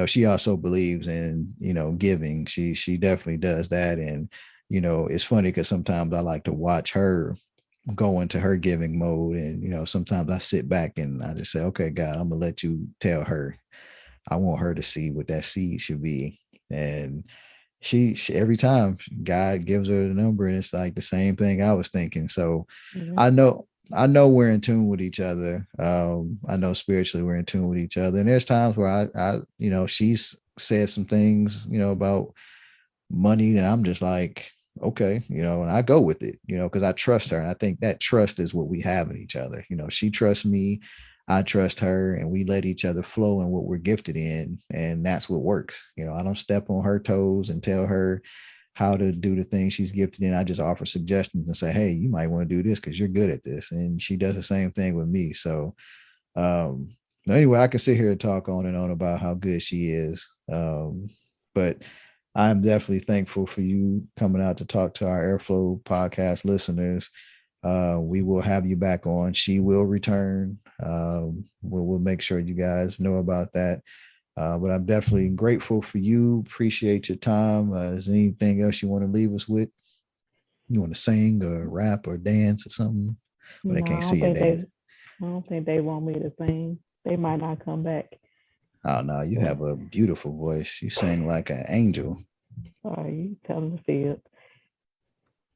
Speaker 1: she also believes in, giving. She definitely does that. And, it's funny because sometimes I like to watch her go into her giving mode. And, sometimes I sit back and I just say, okay, God, I'm going to let you tell her. I want her to see what that seed should be. And she every time God gives her the number, and it's like the same thing I was thinking. So
Speaker 2: Mhm.
Speaker 1: I know we're in tune with each other. I know spiritually we're in tune with each other. And there's times where she's said some things, about money, and I'm just like, okay, and I go with it, because I trust her. And I think that trust is what we have in each other. She trusts me, I trust her, and we let each other flow in what we're gifted in. And that's what works. I don't step on her toes and tell her how to do the things she's gifted in. I just offer suggestions and say, hey, you might want to do this because you're good at this. And she does the same thing with me. So anyway, I can sit here and talk on and on about how good she is. But I'm definitely thankful for you coming out to talk to our Airflow podcast listeners. We will have you back on. She will return. We'll make sure you guys know about that. But I'm definitely grateful for you. Appreciate your time. Is there anything else you want to leave us with? You want to sing or rap or dance or something? But they
Speaker 2: No,
Speaker 1: can't see you dance.
Speaker 2: I don't think they want me to sing. They might not come back.
Speaker 1: Oh no, you have a beautiful voice. You sing like an angel.
Speaker 2: You tell them to see it.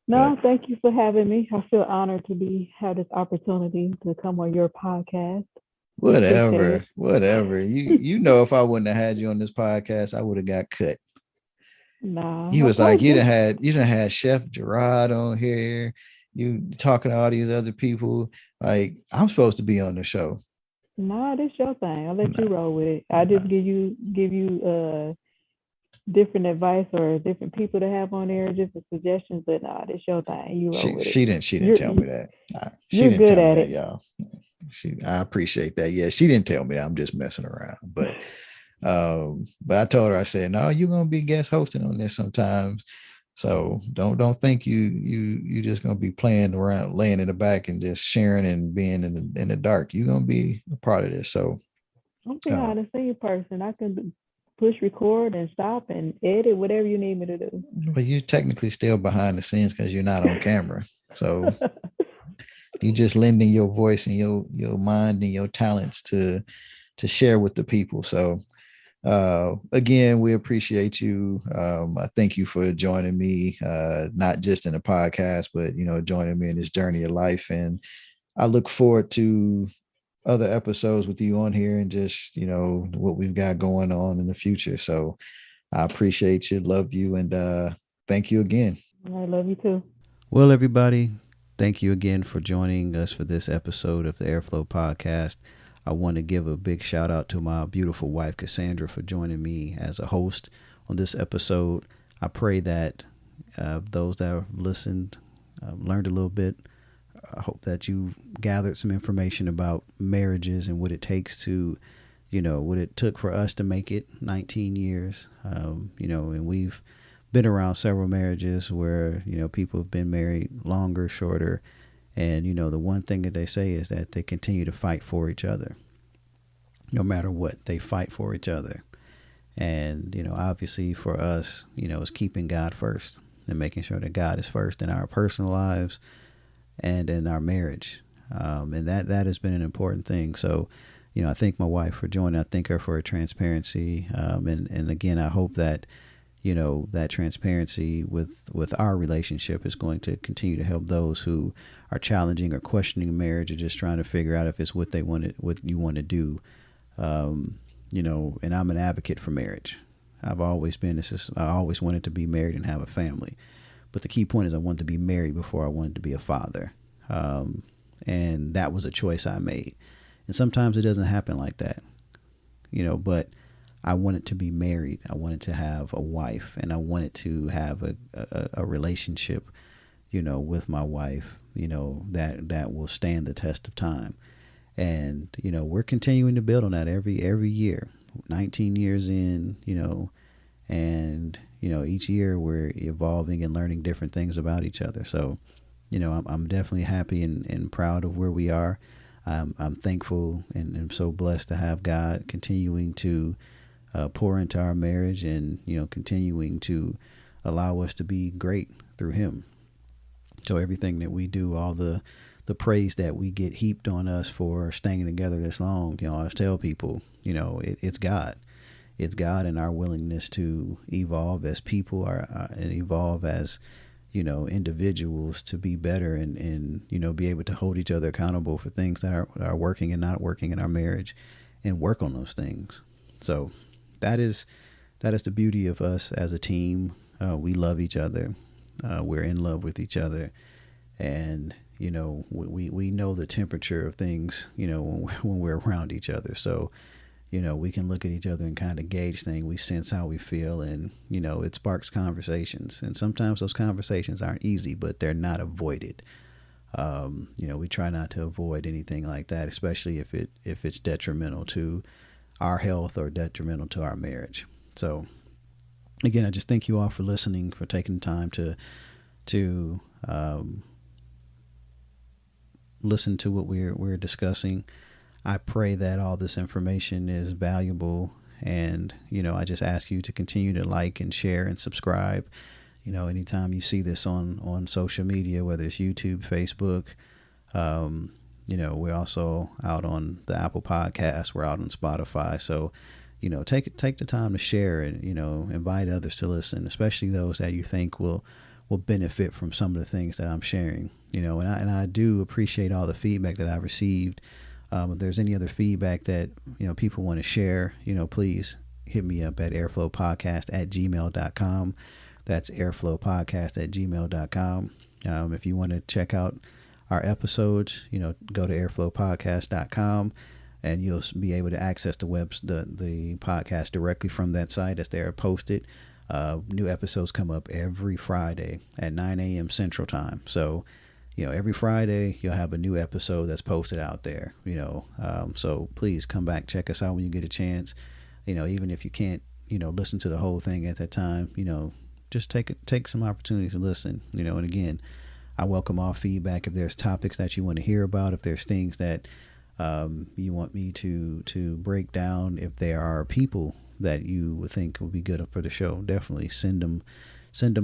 Speaker 2: No,
Speaker 1: But
Speaker 2: thank you for having me. I feel honored to have this opportunity to come on your podcast. We appreciate it.
Speaker 1: whatever. You if I wouldn't have had you on this podcast, I would have got cut.
Speaker 2: Nah,
Speaker 1: He
Speaker 2: I
Speaker 1: was like,
Speaker 2: told you.
Speaker 1: you done had Chef Gerard on here. You talking to all these other people. Like, I'm supposed to be on the show.
Speaker 2: Nah, this your thing. I'll let
Speaker 1: Nah,
Speaker 2: you roll with it. I just
Speaker 1: nah.
Speaker 2: give you different advice or different people to have on there, different suggestions. But nah, this your thing. You roll with it.
Speaker 1: She didn't
Speaker 2: You're
Speaker 1: tell me that. She
Speaker 2: you're
Speaker 1: didn't
Speaker 2: good
Speaker 1: tell me
Speaker 2: at
Speaker 1: that,
Speaker 2: it.
Speaker 1: y'all. I appreciate that. Yeah, she didn't tell me that. I'm just messing around. But I told her, I said, no, you're gonna be guest hosting on this sometimes. So don't think you just gonna be playing around, laying in the back and just sharing and being in the dark. You're gonna be a part of this. So
Speaker 2: I'm behind the scene person. I can push record and stop and edit whatever you need me to do.
Speaker 1: but you're technically still behind the scenes because you're not on camera. So you just lending your voice and your mind and your talents to share with the people. So again, we appreciate you. I thank you for joining me, not just in the podcast, but joining me in this journey of life. And I look forward to other episodes with you on here and just what we've got going on in the future. So I appreciate you, love you, and thank you again.
Speaker 2: I love you too.
Speaker 1: Well, everybody, thank you again for joining us for this episode of the Airflow podcast. I want to give a big shout out to my beautiful wife, Casandra, for joining me as a host on this episode. I pray that those that have listened learned a little bit. I hope that you gathered some information about marriages and what it takes to, what it took for us to make it 19 years. And we've been around several marriages where, people have been married longer, shorter. And, the one thing that they say is that they continue to fight for each other. No matter what, they fight for each other. And, obviously for us, it's keeping God first and making sure that God is first in our personal lives and in our marriage. And that has been an important thing. So, I thank my wife for joining. I thank her for her transparency. And again, I hope that, that transparency with our relationship is going to continue to help those who are challenging or questioning marriage or just trying to figure out if it's what you want to do. And I'm an advocate for marriage. I always wanted to be married and have a family. But the key point is I wanted to be married before I wanted to be a father. And that was a choice I made. And sometimes it doesn't happen like that, but I wanted to be married. I wanted to have a wife, and I wanted to have a relationship, with my wife, that will stand the test of time. And, we're continuing to build on that every year, 19 years in, and, each year we're evolving and learning different things about each other. So, I'm definitely happy and proud of where we are. I'm thankful and I'm so blessed to have God continuing to pour into our marriage and, continuing to allow us to be great through him. So everything that we do, all the praise that we get heaped on us for staying together this long, I always tell people, it's God. It's God and our willingness to evolve as people and evolve as, individuals to be better and be able to hold each other accountable for things that are working and not working in our marriage and work on those things. So that is the beauty of us as a team. We love each other. We're in love with each other. And, we know the temperature of things, when we're around each other. So, we can look at each other and kind of gauge things. We sense how we feel, and, it sparks conversations. And sometimes those conversations aren't easy, but they're not avoided. We try not to avoid anything like that, especially if it's detrimental to our health or detrimental to our marriage. So, again, I just thank you all for listening, for taking the time to listen to what we're discussing. I pray that all this information is valuable, and I just ask you to continue to like and share and subscribe. Anytime you see this on social media, whether it's YouTube, Facebook, we're also out on the Apple Podcast. We're out on Spotify. So, take the time to share and, invite others to listen, especially those that you think will benefit from some of the things that I'm sharing, and I do appreciate all the feedback that I've received. If there's any other feedback that, people want to share, please hit me up at airflowpodcast@gmail.com. That's airflowpodcast@gmail.com. If you want to check out our episodes, go to airflowpodcast.com and you'll be able to access the podcast directly from that site as they're posted. New episodes come up every Friday at 9 a.m. Central Time. So, every Friday you'll have a new episode that's posted out there, so please come back, check us out when you get a chance. Even if you can't, listen to the whole thing at that time, just take some opportunities to listen, and again, I welcome all feedback. If there's topics that you want to hear about, if there's things that you want me to break down, if there are people that you would think would be good for the show, definitely send them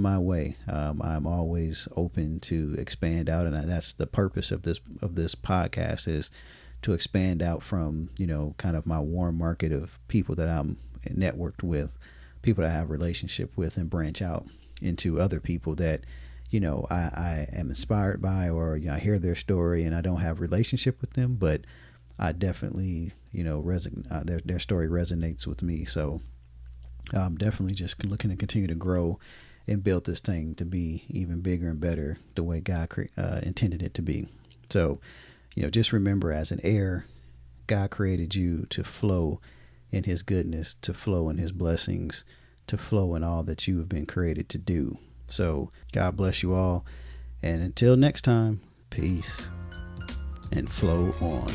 Speaker 1: my way. I'm always open to expand out, and that's the purpose of this podcast, is to expand out from kind of my warm market of people that I'm networked with, people that I have a relationship with, and branch out into other people that I am inspired by, or I hear their story and I don't have a relationship with them, but I definitely their story resonates with me. So I'm definitely just looking to continue to grow and build this thing to be even bigger and better the way God intended it to be. So, just remember, as an heir, God created you to flow in his goodness, to flow in his blessings, to flow in all that you have been created to do. So God bless you all. And until next time, peace and flow on.